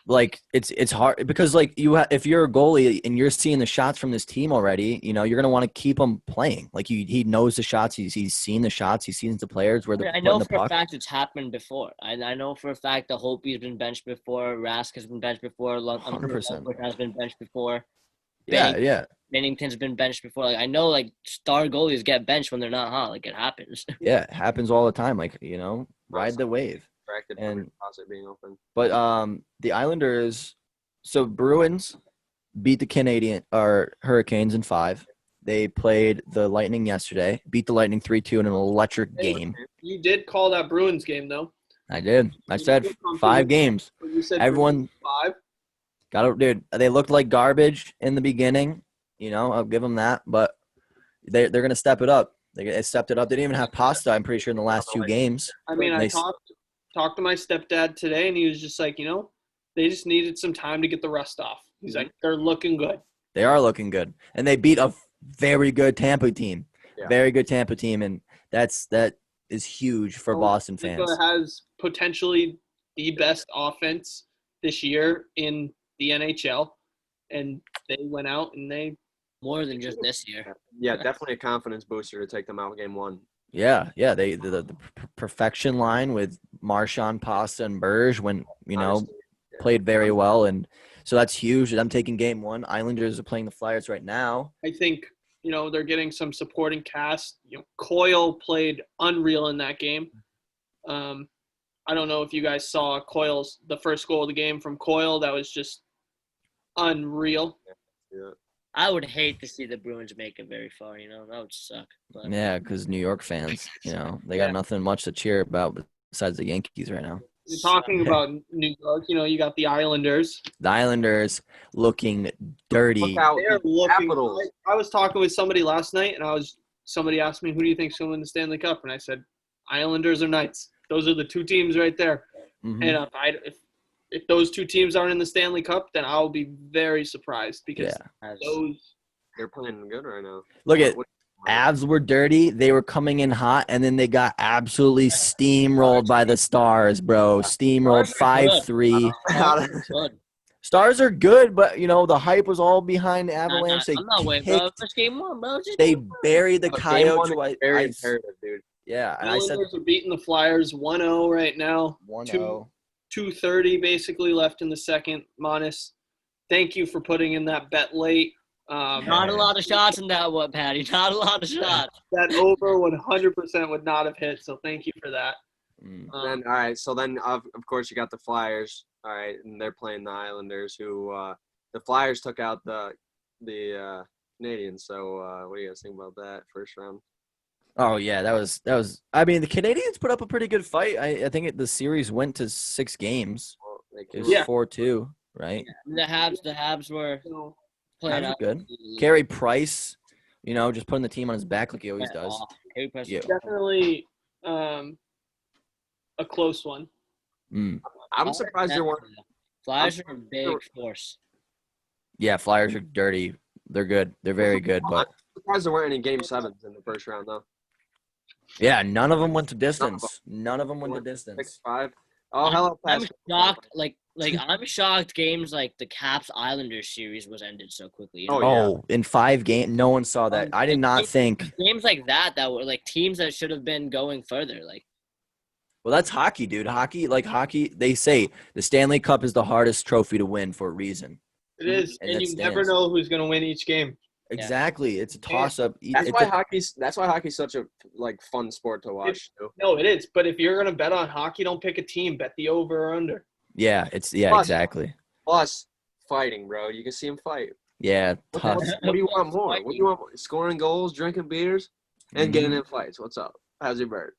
like it's hard because like if you're a goalie and you're seeing the shots from this team already, you know, you're gonna want to keep him playing. Like he knows the shots, he's seen the shots, he's seen the players where they're I putting know the for a puck. fact it's happened before. I know for a fact that Holtby's been benched before, Rask has been benched before, 100%. Lundqvist has been benched before. Yeah. Bennington's been benched before. Like I know, like star goalies get benched when they're not hot. Like it happens. Yeah, it happens all the time. Like, you know, ride the wave. Corrected for And- the faucet being open. But the Islanders, so Bruins beat the Hurricanes in 5. They played the Lightning yesterday, beat the Lightning 3-2 in an electric game. You did call that Bruins game though. I did. I said You did come to 5 the- games. But you said Everyone Bruins 5. dude. They looked like garbage in the beginning. You know, I'll give them that. But they're gonna step it up. They stepped it up. They didn't even have Pasta, I'm pretty sure, in the last 2 games. I mean, I They- talked to my stepdad today, and he was just like, you know, they just needed some time to get the rust off. He's like, they're looking good. They are looking good, and they beat a very good Tampa team. Yeah. Very good Tampa team, and that is huge for Boston fans. Tampa has potentially the best offense this year in the NHL, and they went out and they More than just this year. Yeah, definitely a confidence booster to take them out game 1. Yeah. They the perfection line with Marchand, Pasta, and Berge when Honestly, yeah. played very well, and so that's huge. I'm taking game 1. Islanders are playing the Flyers right now. I think, you know, they're getting some supporting cast. You know, Coyle played unreal in that game. I don't know if you guys saw the first goal of the game from Coyle. That was just unreal. Yeah. I would hate to see the Bruins make it very far. You know, that would suck. But Yeah, because New York fans, you know, they got Yeah. nothing much to cheer about besides the Yankees right now. You're talking about New York, you know, you got the Islanders. The Islanders looking dirty. Look out. They're looking. Capitals. I was talking with somebody last night, and somebody asked me, who do you think's going to win the Stanley Cup? And I said, Islanders or Knights. Those are the 2 teams right there. Mhm. And if those 2 teams aren't in the Stanley Cup, then I'll be very surprised because Yeah. those They're playing good right now. Look at What- Avs were dirty. They were coming in hot, and then they got absolutely steamrolled by the Stars, bro. Steamrolled Stars are good. 5-3. good. Stars are good, but, you know, the hype was all behind Nah, Avalanche. I'm not waiting, bro. kicked- First game 1, bro. Just They game one. buried the Game Coyotes. 1 is very imperative, dude. Yeah, and I said Islanders are beating the Flyers 1-0 right now. 1-0. 2:30 basically left in the second. Monis, thank you for putting in that bet late. Not a lot of shots in that one, Patty. Not a lot of shots. That over 100% would not have hit, so thank you for that. Mm. Then all right, so then of course you got the Flyers, all right, and they're playing the Islanders, who the Flyers took out the Canadians. So what do you guys think about that first round? Oh yeah, that was. I mean, the Canadians put up a pretty good fight. I think the series went to 6 games. Well, It was Yeah. 4-2, right? The Habs were So, playing Habs out. were good. Carey Price, you know, just putting the team on his back like he always went does. off. Carey Price Yeah. was- definitely a close one. Mm. I'm surprised there weren't. Flyers are a big force. Yeah, Flyers are dirty. They're good. They're very good, but I'm surprised there weren't any game 7s in the first round though. yeah, none of them went to distance. None of them went to distance. 6-5. Oh, hello, I'm Pascal. shocked. Like Like I'm shocked games like the Caps Islanders series was ended so quickly. Oh, yeah. Oh, in 5 games, no one saw that. I did not think. Games like that were like teams that should have been going further. Like Well, that's hockey, dude. Hockey. They say the Stanley Cup is the hardest trophy to win for a reason. It is, And and that you never stands. know who's going to win each game. Exactly. It's a toss-up. That's why hockey's such a like fun sport to watch too. No, it is. But if you're going to bet on hockey, don't pick a team. Bet the over or under. Yeah, Plus- exactly. Plus, fighting, bro. You can see them fight. Yeah, tough. What do you want more? What do you want more? Scoring goals, drinking beers, and getting in fights. What's up? How's your bird?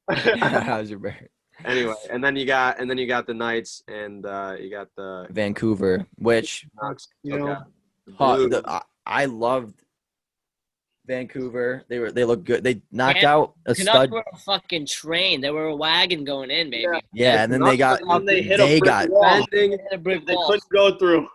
How's your bird? Anyway, and then you got the Knights, and you got the Vancouver, which You know, Blue. I loved Vancouver. They look good. They knocked Yeah, out a Canucks stud. were a fucking train. They were a wagon going in, baby. Yeah, and then they got and they hit they a brick got wall. Defending. They hit a brick They wall. couldn't go through.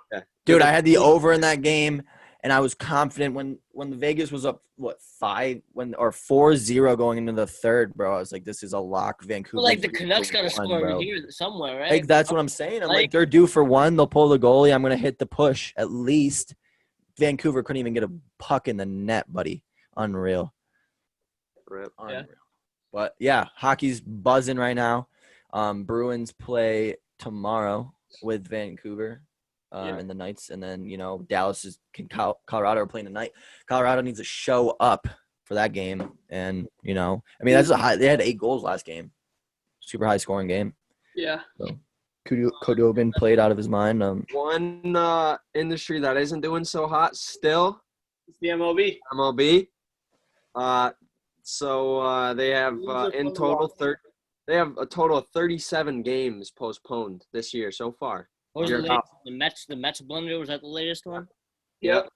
dude. I had the over in that game, and I was confident when the Vegas was up 4-0 going into the third, bro. I was like, this is a lock. Vancouver. But, like the Canucks gotta score bro. here somewhere, right? Like, that's what I'm saying. I'm like, Like- they're due for one. They'll pull the goalie. I'm gonna hit the push at least. Vancouver couldn't even get a puck in the net, buddy. Unreal. Rip. Unreal. But yeah, hockey's buzzing right now. Bruins play tomorrow with Vancouver and the Knights, and then Dallas Colorado are playing tonight. Colorado needs to show up for that game, and that's they had 8 goals last game, super high scoring game. Yeah. So Khudobin played out of his mind. One industry that isn't doing so hot still, It's the MLB. MLB. So they have in total they have a total of 37 games postponed this year so far. What was You're the about- latest? The Mets blunder, was that the latest one? Yep.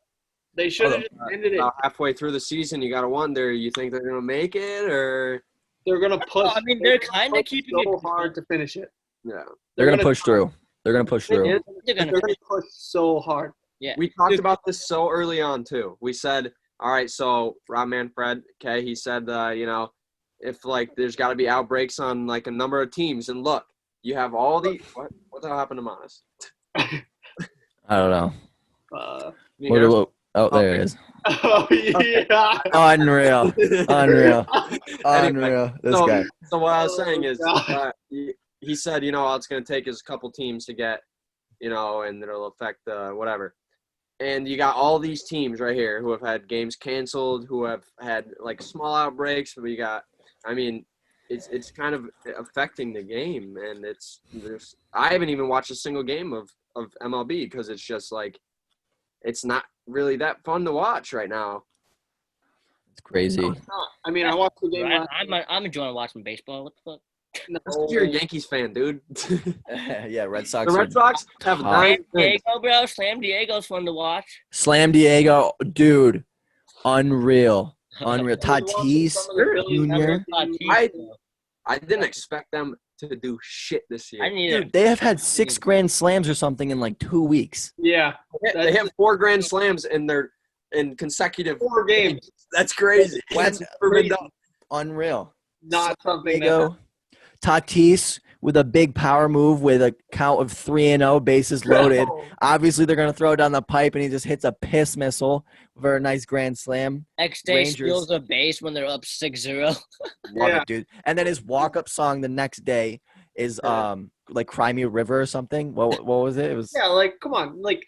They should have just ended it. About halfway through the season, you got to wonder, you think they're going to make it or They're going to push. I mean, they're kind of keeping so it hard to finish it. yeah. They're gonna push through. They're gonna push through. They're They're gonna They're going to push so hard. We talked about this so early on too. We said, all right, so Rob Manfred, okay, he said, if like there's got to be outbreaks on like a number of teams, and look, you have all the what the hell happened to Monas? I don't know. You hear us? Oh, there it is. Oh, yeah. Unreal. Unreal. Anyway, Unreal. This so, guy. so what I was saying is, God. he said, all it's going to take is a couple teams to get, and it'll affect whatever. And you got all these teams right here who have had games canceled, who have had like small outbreaks. It's kind of affecting the game, and I haven't even watched a single game of MLB because it's just like it's not really that fun to watch right now. It's crazy. No, it's not. I mean, I watched the game last I'm enjoying watching baseball. What the fuck? That's because you're a Yankees fan, dude. Yeah, Red Sox. The Red Sox have tough. 9 Slam Diego, bro. Slam Diego's fun to watch. Slam Diego, dude. Unreal. Unreal. Some of the Phillies Jr. I didn't expect them to do shit this year. I need Dude, they have had 6 grand slams or something in like 2 weeks. Yeah. They have 4 grand slams in consecutive 4 games. That's crazy. That's Crazy. Unreal. Not something that Diego, Tatis with a big power move with a count of 3-0, bases loaded. Obviously, they're going to throw down the pipe, and he just hits a piss missile for a nice grand slam. X-Day Rangers. steals a base when they're up 6-0. Love Yeah. it, dude. And then his walk-up song the next day is like Cry Me a River or something. What was it? It was Yeah, like, come on. Like,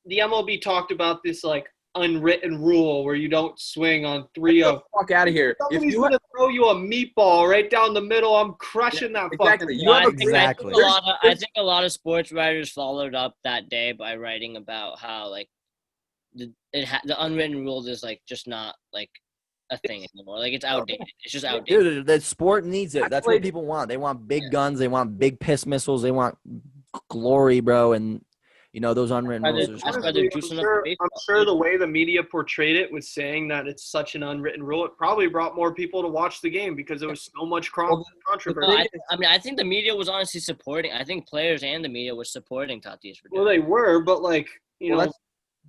the MLB talked about this, like, unwritten rule where you don't swing on 3-0. Fuck out of here. Somebody's going to throw you a meatball right down the middle. I'm crushing that Exactly. fucking You have a- Exactly. I think a lot of sports writers followed up that day by writing about how like the unwritten rule is like just not like a thing anymore. Like it's outdated. It's just outdated. Dude, the sport needs it. That's what people want. They want big guns. They want big piss missiles. They want glory, bro. And those unwritten rules are just That's why Honestly, they're juicing up I'm baseball. sure the way the media portrayed it was saying that it's such an unwritten rule. It probably brought more people to watch the game because there was so much controversy. No, I think the media was honestly supporting. I think players and the media was supporting Tatis for Well, doing they were, but like Well,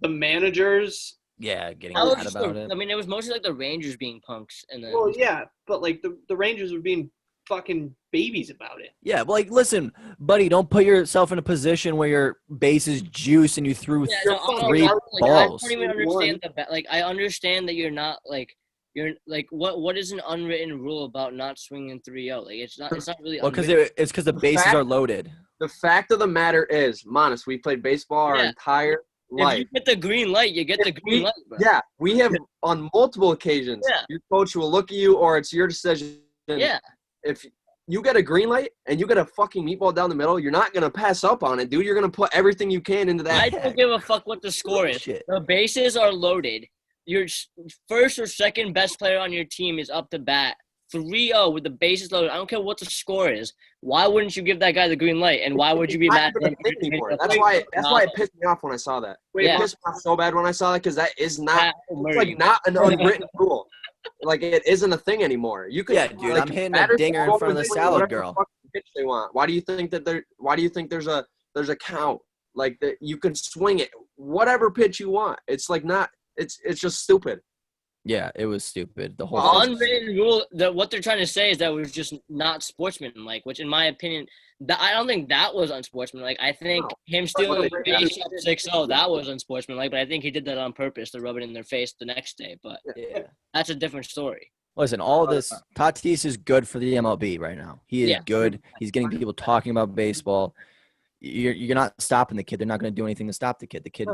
the managers. getting it. mad about it. I mean, it was mostly like the Rangers being punks, and then Well, yeah, but like the Rangers were being fucking babies about it. Yeah, but like, listen, buddy, don't put yourself in a position where your base is juice and you threw Yeah, You're no, I three don't, like, I balls. don't even understand like I understand that you're not like you're like what is an unwritten rule about not swinging 3-0? Like it's not really. Well, because unwritten. it's because the bases are loaded. The fact of the matter is, Monis, we played baseball our Yeah. entire If life. you get the green light, you get the green light, bro. Yeah, we have on multiple occasions. Yeah. Your coach will look at you, or it's your decision. Yeah. If you get a green light and you get a fucking meatball down the middle, you're not gonna pass up on it, dude. You're gonna put everything you can into that. I don't give a fuck what the score is. Shit. The bases are loaded. Your first or second best player on your team is up to bat. 3-0 with the bases loaded. I don't care what the score is. Why wouldn't you give that guy the green light? And why would you be mad at him? That's why it pissed me off when I saw that. Wait, It pissed me off so bad when I saw that because that is not That will it's murder like you. not an unwritten rule. Like it isn't a thing anymore. You could Yeah, dude, like, I'm hitting a batters dinger can in front of the go salad whatever girl. fucking pitch they want. Why do you think there's a count? Like that you can swing it whatever pitch you want. It's like not it's just stupid. Yeah, it was stupid. The The whole thing. unwritten rule that what they're trying to say is that we're just not sportsmanlike, which in my opinion, I don't think that was unsportsmanlike. I think him stealing the base up 6-0, that was unsportsmanlike, but I think he did that on purpose to rub it in their face the next day. But Yeah. that's a different story. Listen, all this Tatis is good for the MLB right now. He is Yeah. good. He's getting people talking about baseball. You're not stopping the kid. They're not going to do anything to stop the kid. The kid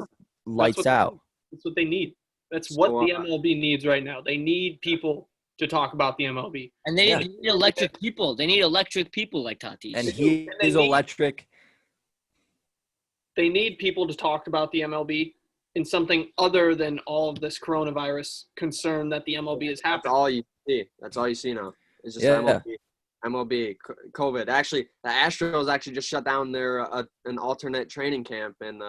lights out. That's what they need. That's So, what the MLB needs right now. They need people to talk about the MLB. And they need electric people. They need electric people like Tatis. And he is electric. They need people to talk about the MLB in something other than all of this coronavirus concern that the MLB is That's happening. all you see. That's all you see now. It's just Yeah. MLB, COVID. Actually, the Astros actually just shut down their an alternate training camp in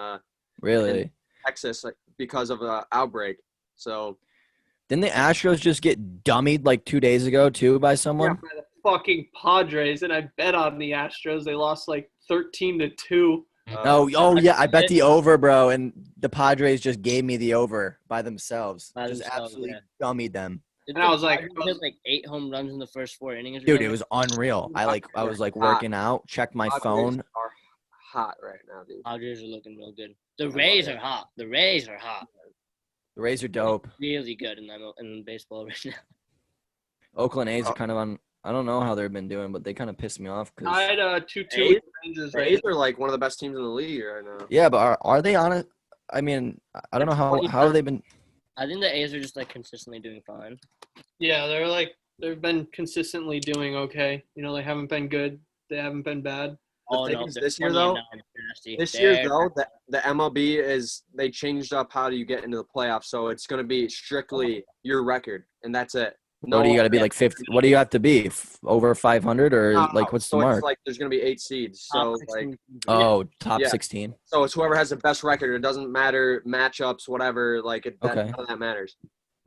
Really? Texas because of an outbreak. So Didn't the Astros just get dummied like 2 days ago too by someone? By the fucking Padres, and I bet on the Astros. They lost like 13-2. Oh yeah, I bet the over, bro. And the Padres just gave me the over by themselves. By Just themselves, absolutely yeah. dummied them. Did And I was like- Padres hit like 8 home runs in the first 4 innings. or Dude, something? it was unreal. I was like working out, checked my Padres phone. are hot right now, dude. Padres are looking real good. The Rays are hot. The Rays are hot. The Rays are dope. Really good in baseball right now. Oakland A's are kind of on. I don't know how they've been doing, but they kind of pissed me off. I 'Cause, had 2-2 A's? with the Rangers The right A's are like one of the best teams in the league right now. yeah, but are they on it? I mean, I don't know how have they been. I think the A's are just like consistently doing fine. Yeah, they've been consistently doing okay. You know, they haven't been good. They haven't been bad. Oh thing no, is, they're this year, 20 though, and 9, nasty. This year, They're- though, the MLB they changed up how do you get into the playoffs. So it's going to be strictly your record, and that's it. What do you got to be like 50? What do you have to be over 500 or like what's the so mark? It's like there's going to be 8 seeds. So top 16 like teams. Oh, top Yeah. 16. so it's whoever has the best record. It doesn't matter matchups, whatever. Like Okay. none of that matters.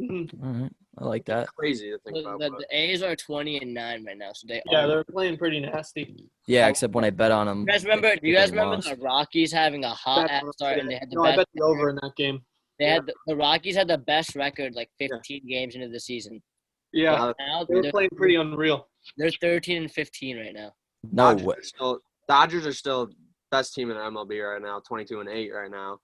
Mhm. All right, I like that. Crazy to think about. The A's are 20 and 9 right now, so they Yeah, are. they're playing pretty nasty. Yeah, except when I bet on them. You guys remember? Do you guys remember the Rockies having a hot ass start and they had the No, I best? bet the over in that game. They had the Rockies had the best record like 15 games into the season. Yeah, Now they were playing pretty unreal. they're 13 and 15 right now. No, Dodgers are still best team in the MLB right now. 22-8 right now.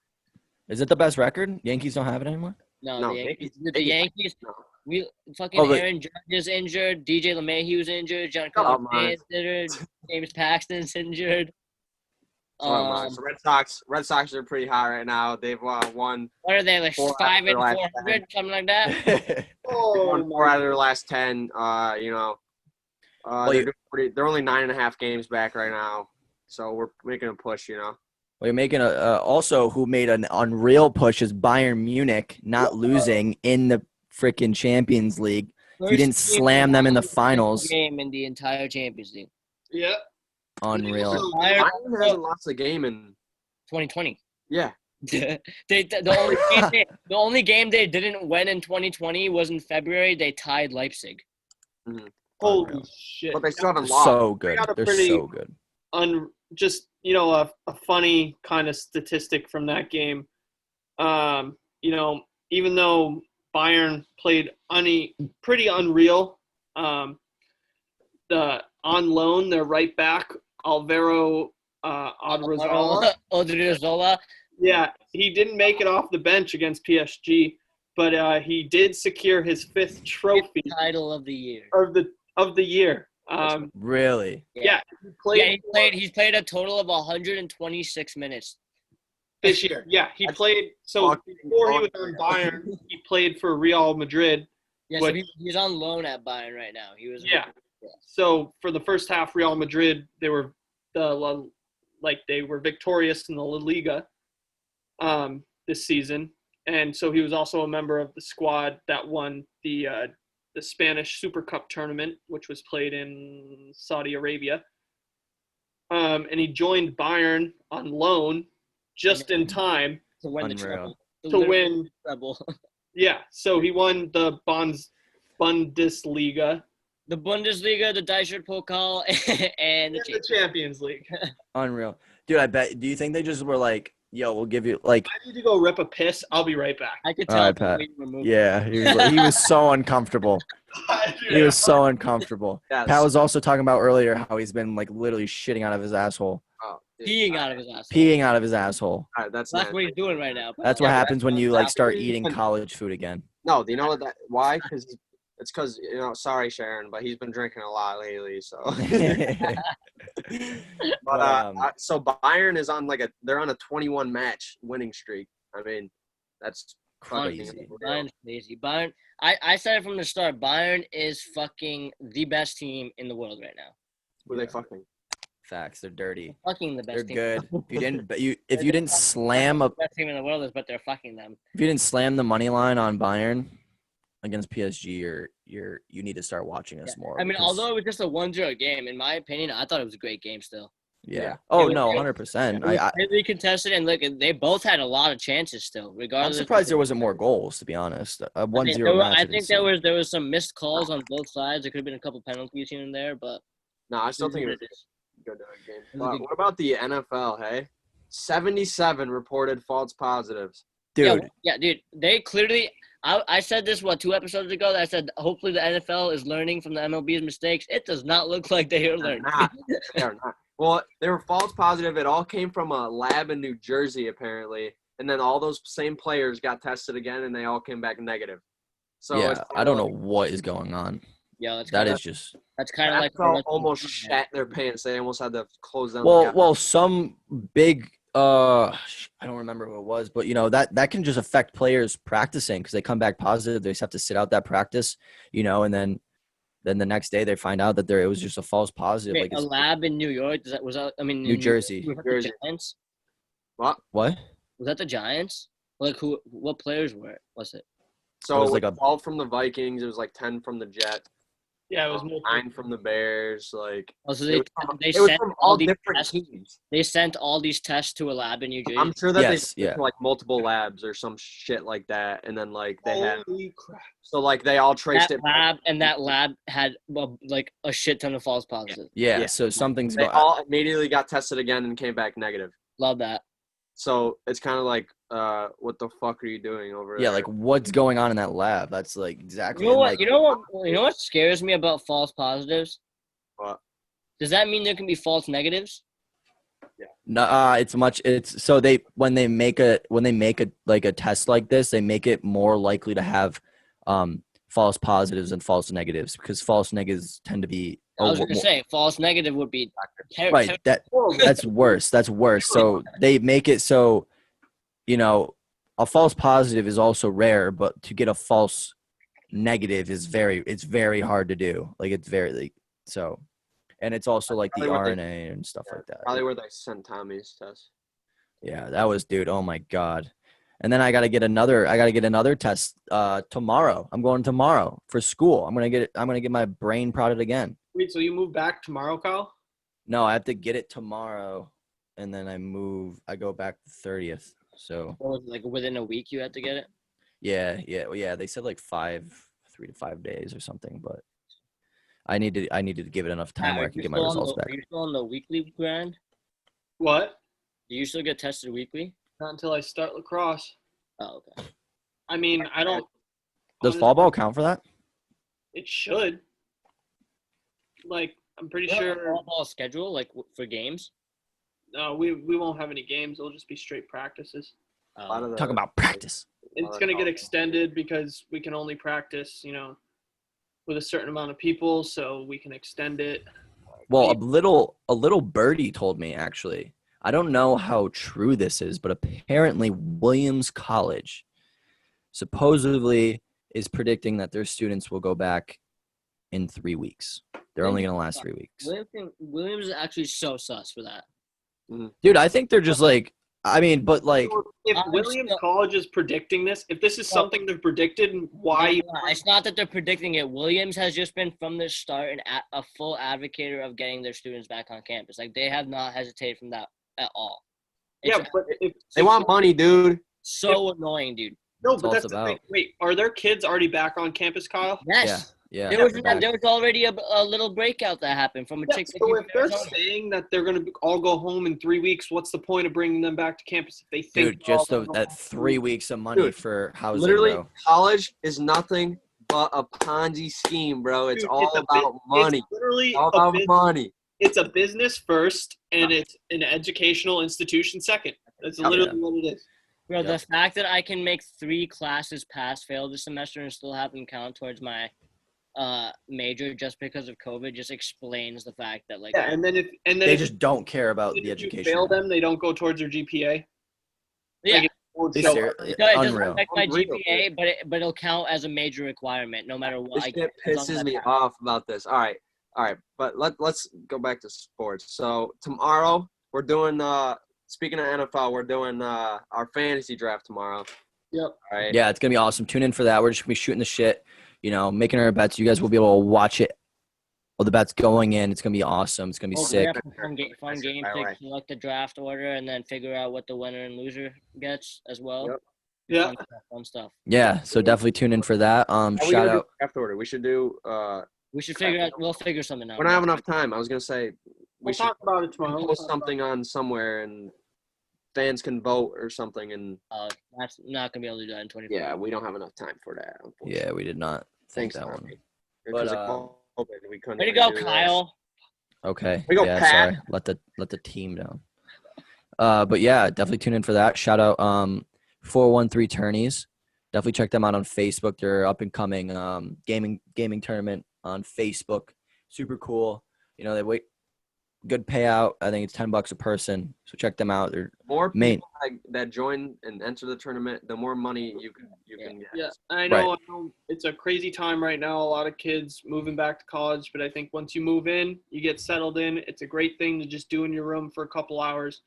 is it the best record? Yankees don't have it anymore. No, No, the Yankees. Yankees- The Yankees. No. We fucking Oh, but- Aaron Judge is injured. DJ LeMahieu's injured. Come Giancarlo on. Stanton's injured. James Paxton's injured. So Red Sox are pretty hot right now. They've won What are they like 4 5 and last 400, something like that? They've won 4 out of their last 10. They're doing they're only 9.5 games back right now, so we're making a push. Well, you're making also who made an unreal push is Bayern Munich not losing in the freaking Champions League. You didn't First team slam them in the to win a finals. game in the entire Champions League. Yeah. Unreal. Bayern hasn't lost a game in 2020. yeah. The only game they didn't win in 2020 was in February. They tied Leipzig. Holy Unreal. shit. But they still haven't They're lost. so good. got a They're pretty- so good. Just a funny kind of statistic from that game. Even though Bayern played pretty unreal, the on loan, their right back, Alvaro Odriozola. Yeah, he didn't make it off the bench against PSG, but he did secure his 5th trophy Title of the year. of the year. Really? Yeah, He's played a total of 126 minutes this year. Yeah, he played. So before he was on Bayern, he played for Real Madrid. Yeah, so he's on loan at Bayern right now. He was. Yeah. So for the first half, Real Madrid they were victorious in the La Liga this season, and so he was also a member of the squad that won the Spanish Super Cup tournament, which was played in Saudi Arabia. And he joined Bayern on loan just in time to win the Unreal. treble. to win. Treble. Yeah, so he won the Bundesliga The Bundesliga, the Deutscher Pokal, and and the Champions League. Unreal. Dude, I bet. Do you think they just were like, yo, we'll give you like. I need to go rip a piss. I'll be right back. I could All tell. right, Pat. when we were moving. Yeah, he was so uncomfortable. He was so uncomfortable. Yes. Pat was also talking about earlier how he's been like literally shitting out of his asshole. Oh, dude. Peeing out of his ass. Peeing out of his asshole. All right, that's That's what he's doing right now. That's what Yeah, but happens when you like start that's- eating college food again. No, do you know what that? Why? Because it's because sorry, Sharon, but he's been drinking a lot lately. So, so Bayern is on they're on a 21 match winning streak. I mean, that's Crazy. Bayern's crazy. Bayern. I said it from the start. Bayern is fucking the best team in the world right now. who they fucking. Facts. They're dirty. Fucking the best They're team. good. If you didn't slam The best team in the world is, but they're fucking them. if you didn't slam the money line on Bayern against PSG, you need to start watching us more. I mean, because- although it was just a 1-0 game, in my opinion, I thought it was a great game still. yeah. It Oh was- no, it- 100%. It was I really contested, and look, they both had a lot of chances still, I'm regardless. surprised there wasn't more goals, to be honest. A 1-0 match. I think there was some missed calls on both sides. There could have been a couple penalties here and there, but No, I still think it it was is. a good game. It was a But good what about the NFL? Hey, 77 reported false positives. dude. Yeah, dude. They clearly. I said this 2 episodes ago. That I said hopefully the NFL is learning from the MLB's mistakes. It does not look like they are learning. Not. They're not. Well, they were false positive. It all came from a lab in New Jersey, apparently. And then all those same players got tested again, and they all came back negative. So Yeah, it's I don't know what is going on. Yeah, that's That kinda, is just that's kind of like NFL almost shat their pants. They almost had to close down. the well, game. well, some big I don't remember who it was, but that can just affect players practicing because they come back positive. They just have to sit out that practice, and then the next day they find out that it was just a false positive. Wait, Like a it's lab in New York. New Jersey. Was that Jersey. the Giants? What? What? Was that the Giants? Like who? What players was it? So It was it was like a- 12 from the Vikings. It was like 10 from the Jets. Yeah, it was multiple. 9 from the Bears. Like Oh, so it they was sent from all all these different tests. teams. They sent all these tests to a lab in New Jersey. I'm sure that Yes, they sent yeah. to like multiple labs or some shit like that, and then like they had Holy crap! so like they all traced that it. back. lab and that lab had like a shit ton of false positives. Yeah. Yeah. So something's They going. all immediately got tested again and came back negative. Love that. So it's kind of like, what the fuck are you doing over Yeah, there? like what's going on in that lab? That's like exactly. You know and, what? like, You know what scares me about false positives? What? Does that mean there can be false negatives? No, it's so when they make a like a test like this, they make it more likely to have false positives and false negatives because false negatives tend to be I was gonna say false negative would be terrible. right. That's worse. That's worse. So they make it so, a false positive is also rare, but to get a false negative is very hard to do. Like it's very so, and it's also like the Probably what they- RNA and stuff like that. Probably where they sent Tommy's test. Yeah, that was dude. Oh my god. And then I gotta get another test tomorrow. I'm going tomorrow for school. I'm gonna get my brain prodded again. Wait, so you move back tomorrow, Kyle? No, I have to get it tomorrow, and then I go back the 30th. So Or was it, like within a week you had to get it? yeah. They said like 3 to 5 days or something, but I needed to give it enough time where I can get my results back. Are you still on the weekly grind? What? Do you still get tested weekly? Not until I start lacrosse. Oh, okay. I mean, I don't. Does fall ball count for that? It should. Like, I'm pretty You have a sure. ball schedule like for games. No, we won't have any games. It'll just be straight practices. A lot of the, Talking about practice. It's going to get extended because we can only practice, with a certain amount of people, so we can extend it. Well, a little birdie told me, actually. I don't know how true this is, but apparently Williams College supposedly is predicting that their students will go back in 3 weeks. They're only going to last 3 weeks. Williams is actually so sus for that. Dude, I think they're just like, I mean, but like, If Williams College is predicting this, if this is something they've predicted, why? It's not that they're predicting it. Williams has just been from the start a full advocate of getting their students back on campus. Like they have not hesitated from that at all. It's But they want money, dude. so annoying, dude. No, That's but all that's it's the thing. about. Wait, are their kids already back on campus, Kyle? Yes. yeah. There was they're back. already a little breakout that happened from a chick. So if they're saying that they're going to all go home in 3 weeks, what's the point of bringing them back to campus if they think? Dude, just that 3 weeks of money Dude, for housing, Literally, bro. college is nothing but a Ponzi scheme, bro. It's Dude, all about money. It's literally All about money. It's a business first, and it's an educational institution second. That's literally what it is. Bro, the fact that I can make 3 classes pass-fail this semester and still have them count towards my major just because of COVID just explains the fact that like And then They just don't care about the if education. you fail them, they don't go towards their GPA. yeah. It's So- It doesn't unreal. affect my Unreal, GPA, but it'll count as a major requirement no matter what. This shit pisses me off about this. All right. But let's go back to sports. So tomorrow we're doing speaking of NFL, we're doing our fantasy draft tomorrow. Yep. All right. Yeah, it's gonna be awesome. Tune in for that. We're just gonna be shooting the shit, making our bets. You guys will be able to watch it. All the bets going in. It's gonna be awesome. It's gonna be sick. Fun game to select the draft order and then figure out what the winner and loser gets as well. Yep. Yeah. Fun stuff. Yeah, so definitely tune in for that. How we Shout gonna do out. draft order. We should do. We should figure out. We'll figure something out. We don't have enough time. I was gonna say we We'll should talk about it tomorrow. post something on somewhere and fans can vote or something. And That's not gonna be able to do that in 24. yeah, we don't have enough time for that. Unfortunately. Yeah, we did not think Thanks, that Tommy. one. Because But, of COVID, we couldn't Way to even go, do Kyle. Okay. We go, yeah, Pat. sorry. Let the team down. But yeah, definitely tune in for that. Shout out 413 Tourneys. Definitely check them out on Facebook. They're up and coming gaming tournament on Facebook. Super cool. They wait good payout. I think it's $10 a person. So check them out. They're More main. people that join and enter the tournament, the more money you can get. Yeah, I know it's a crazy time right now. A lot of kids moving back to college, but I think once you move in, you get settled in. It's a great thing to just do in your room for a couple hours.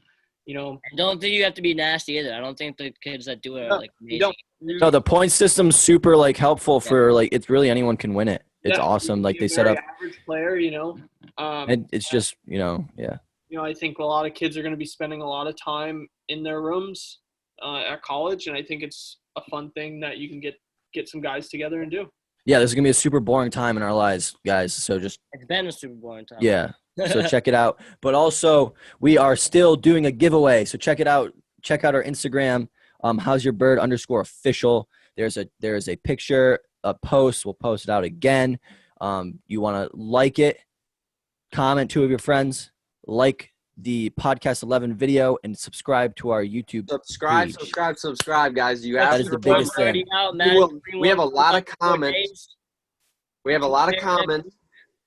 I don't think you have to be nasty either. I don't think the kids that do it are like amazing. You don't. No, the point system's super helpful for it's really anyone can win it. It's awesome. Like they set up. Average player, And it's just yeah. I think a lot of kids are going to be spending a lot of time in their rooms at college, and I think it's a fun thing that you can get some guys together and do. Yeah, this is gonna be a super boring time in our lives, guys. So just It's been a super boring time. yeah. So check it out. But also, we are still doing a giveaway. So check it out. Check out our Instagram. How's your bird _official. There's a picture, a post. We'll post it out again. You want to like it, comment 2 of your friends, like the podcast 11 video, and subscribe to our YouTube. Subscribe, guys. You That have is to the biggest thing. Already out, we have a lot of comments. We have a lot of Yeah. comments.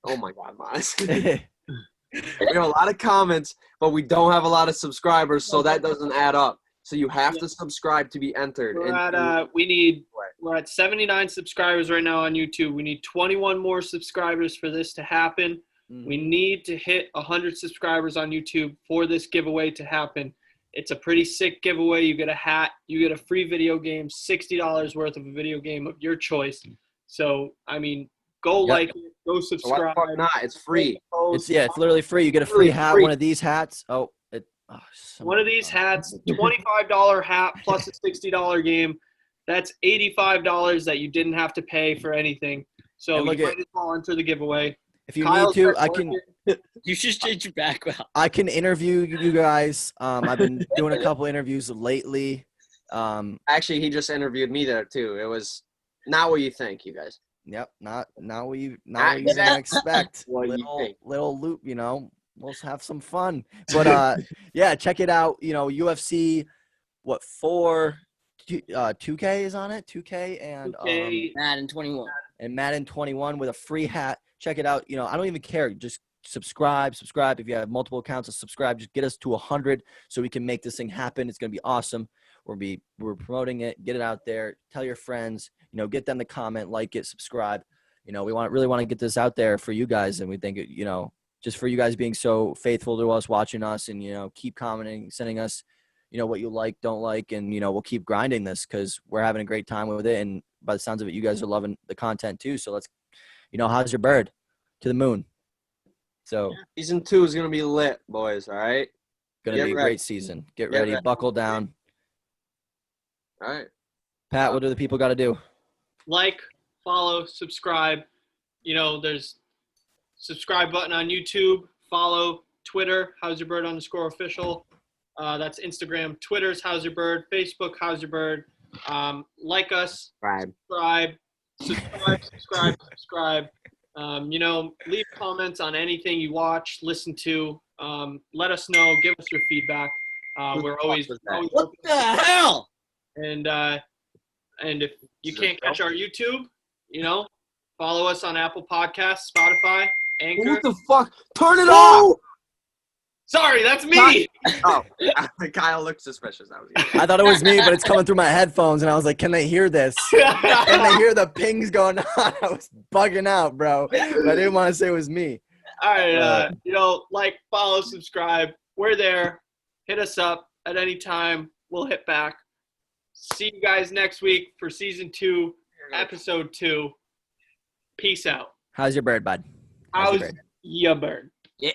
Oh my God, Miles. We have a lot of comments, but we don't have a lot of subscribers, so that doesn't add up. So you have to subscribe to be entered. We're at 79 subscribers right now on YouTube. We need 21 more subscribers for this to happen. We need to hit 100 subscribers on YouTube for this giveaway to happen. It's a pretty sick giveaway. You get a hat, you get a free video game, $60 worth of a video game of your choice. So, go like it, go subscribe. Why not? It's free. It's literally free. You get a free hat, free. one of these hats. One of these hats, $25 hat plus a $60 game. That's $85 that you didn't have to pay for anything. So you might as well enter the giveaway. If you need to, I can. You should change your background. I can interview you guys. I've been doing a couple interviews lately. Actually, he just interviewed me there too. It was not what you think, you guys. Yep. Not what you didn't expect. What you think. Little loop, we'll have some fun. But yeah, check it out. UFC, what 2K is on it? 2K and 2K. Madden 21. and Madden 21 with a free hat. Check it out. I don't even care. Just subscribe. If you have multiple accounts, subscribe. Just get us to 100 so we can make this thing happen. It's gonna be awesome. We're promoting it. Get it out there. Tell your friends. Get them to comment, like it, subscribe. We really want to get this out there for you guys, and we think just for you guys being so faithful to us, watching us, and keep commenting, sending us what you like, don't like, and we'll keep grinding this because we're having a great time with it. And by the sounds of it, you guys are loving the content too. So let's, how's your bird to the moon? So Season 2 is gonna be lit, boys. All right. gonna be a great season. Get ready, buckle down. All right. Pat, what do the people got to do? Like, follow, subscribe. There's subscribe button on YouTube. Follow Twitter, How's Your Bird _official. That's Instagram. Twitter's How's Your Bird. Facebook, How's Your Bird. Like us. Subscribe. Leave comments on anything you watch, listen to. Let us know. Give us your feedback. We're always What the hell? And if you can't catch our YouTube, follow us on Apple Podcasts, Spotify, Anchor. What the fuck? Turn it off! Sorry, that's me. Oh, Kyle looked suspicious. That was I thought it was me, but it's coming through my headphones, and I was like, can they hear this? Can they hear the pings going on? I was bugging out, bro. But I didn't want to say it was me. All right, like, follow, subscribe. We're there. Hit us up at any time. We'll hit back. See you guys next week for season 2, episode 2. Peace out. How's your bird, bud? How's your bird? Yeah.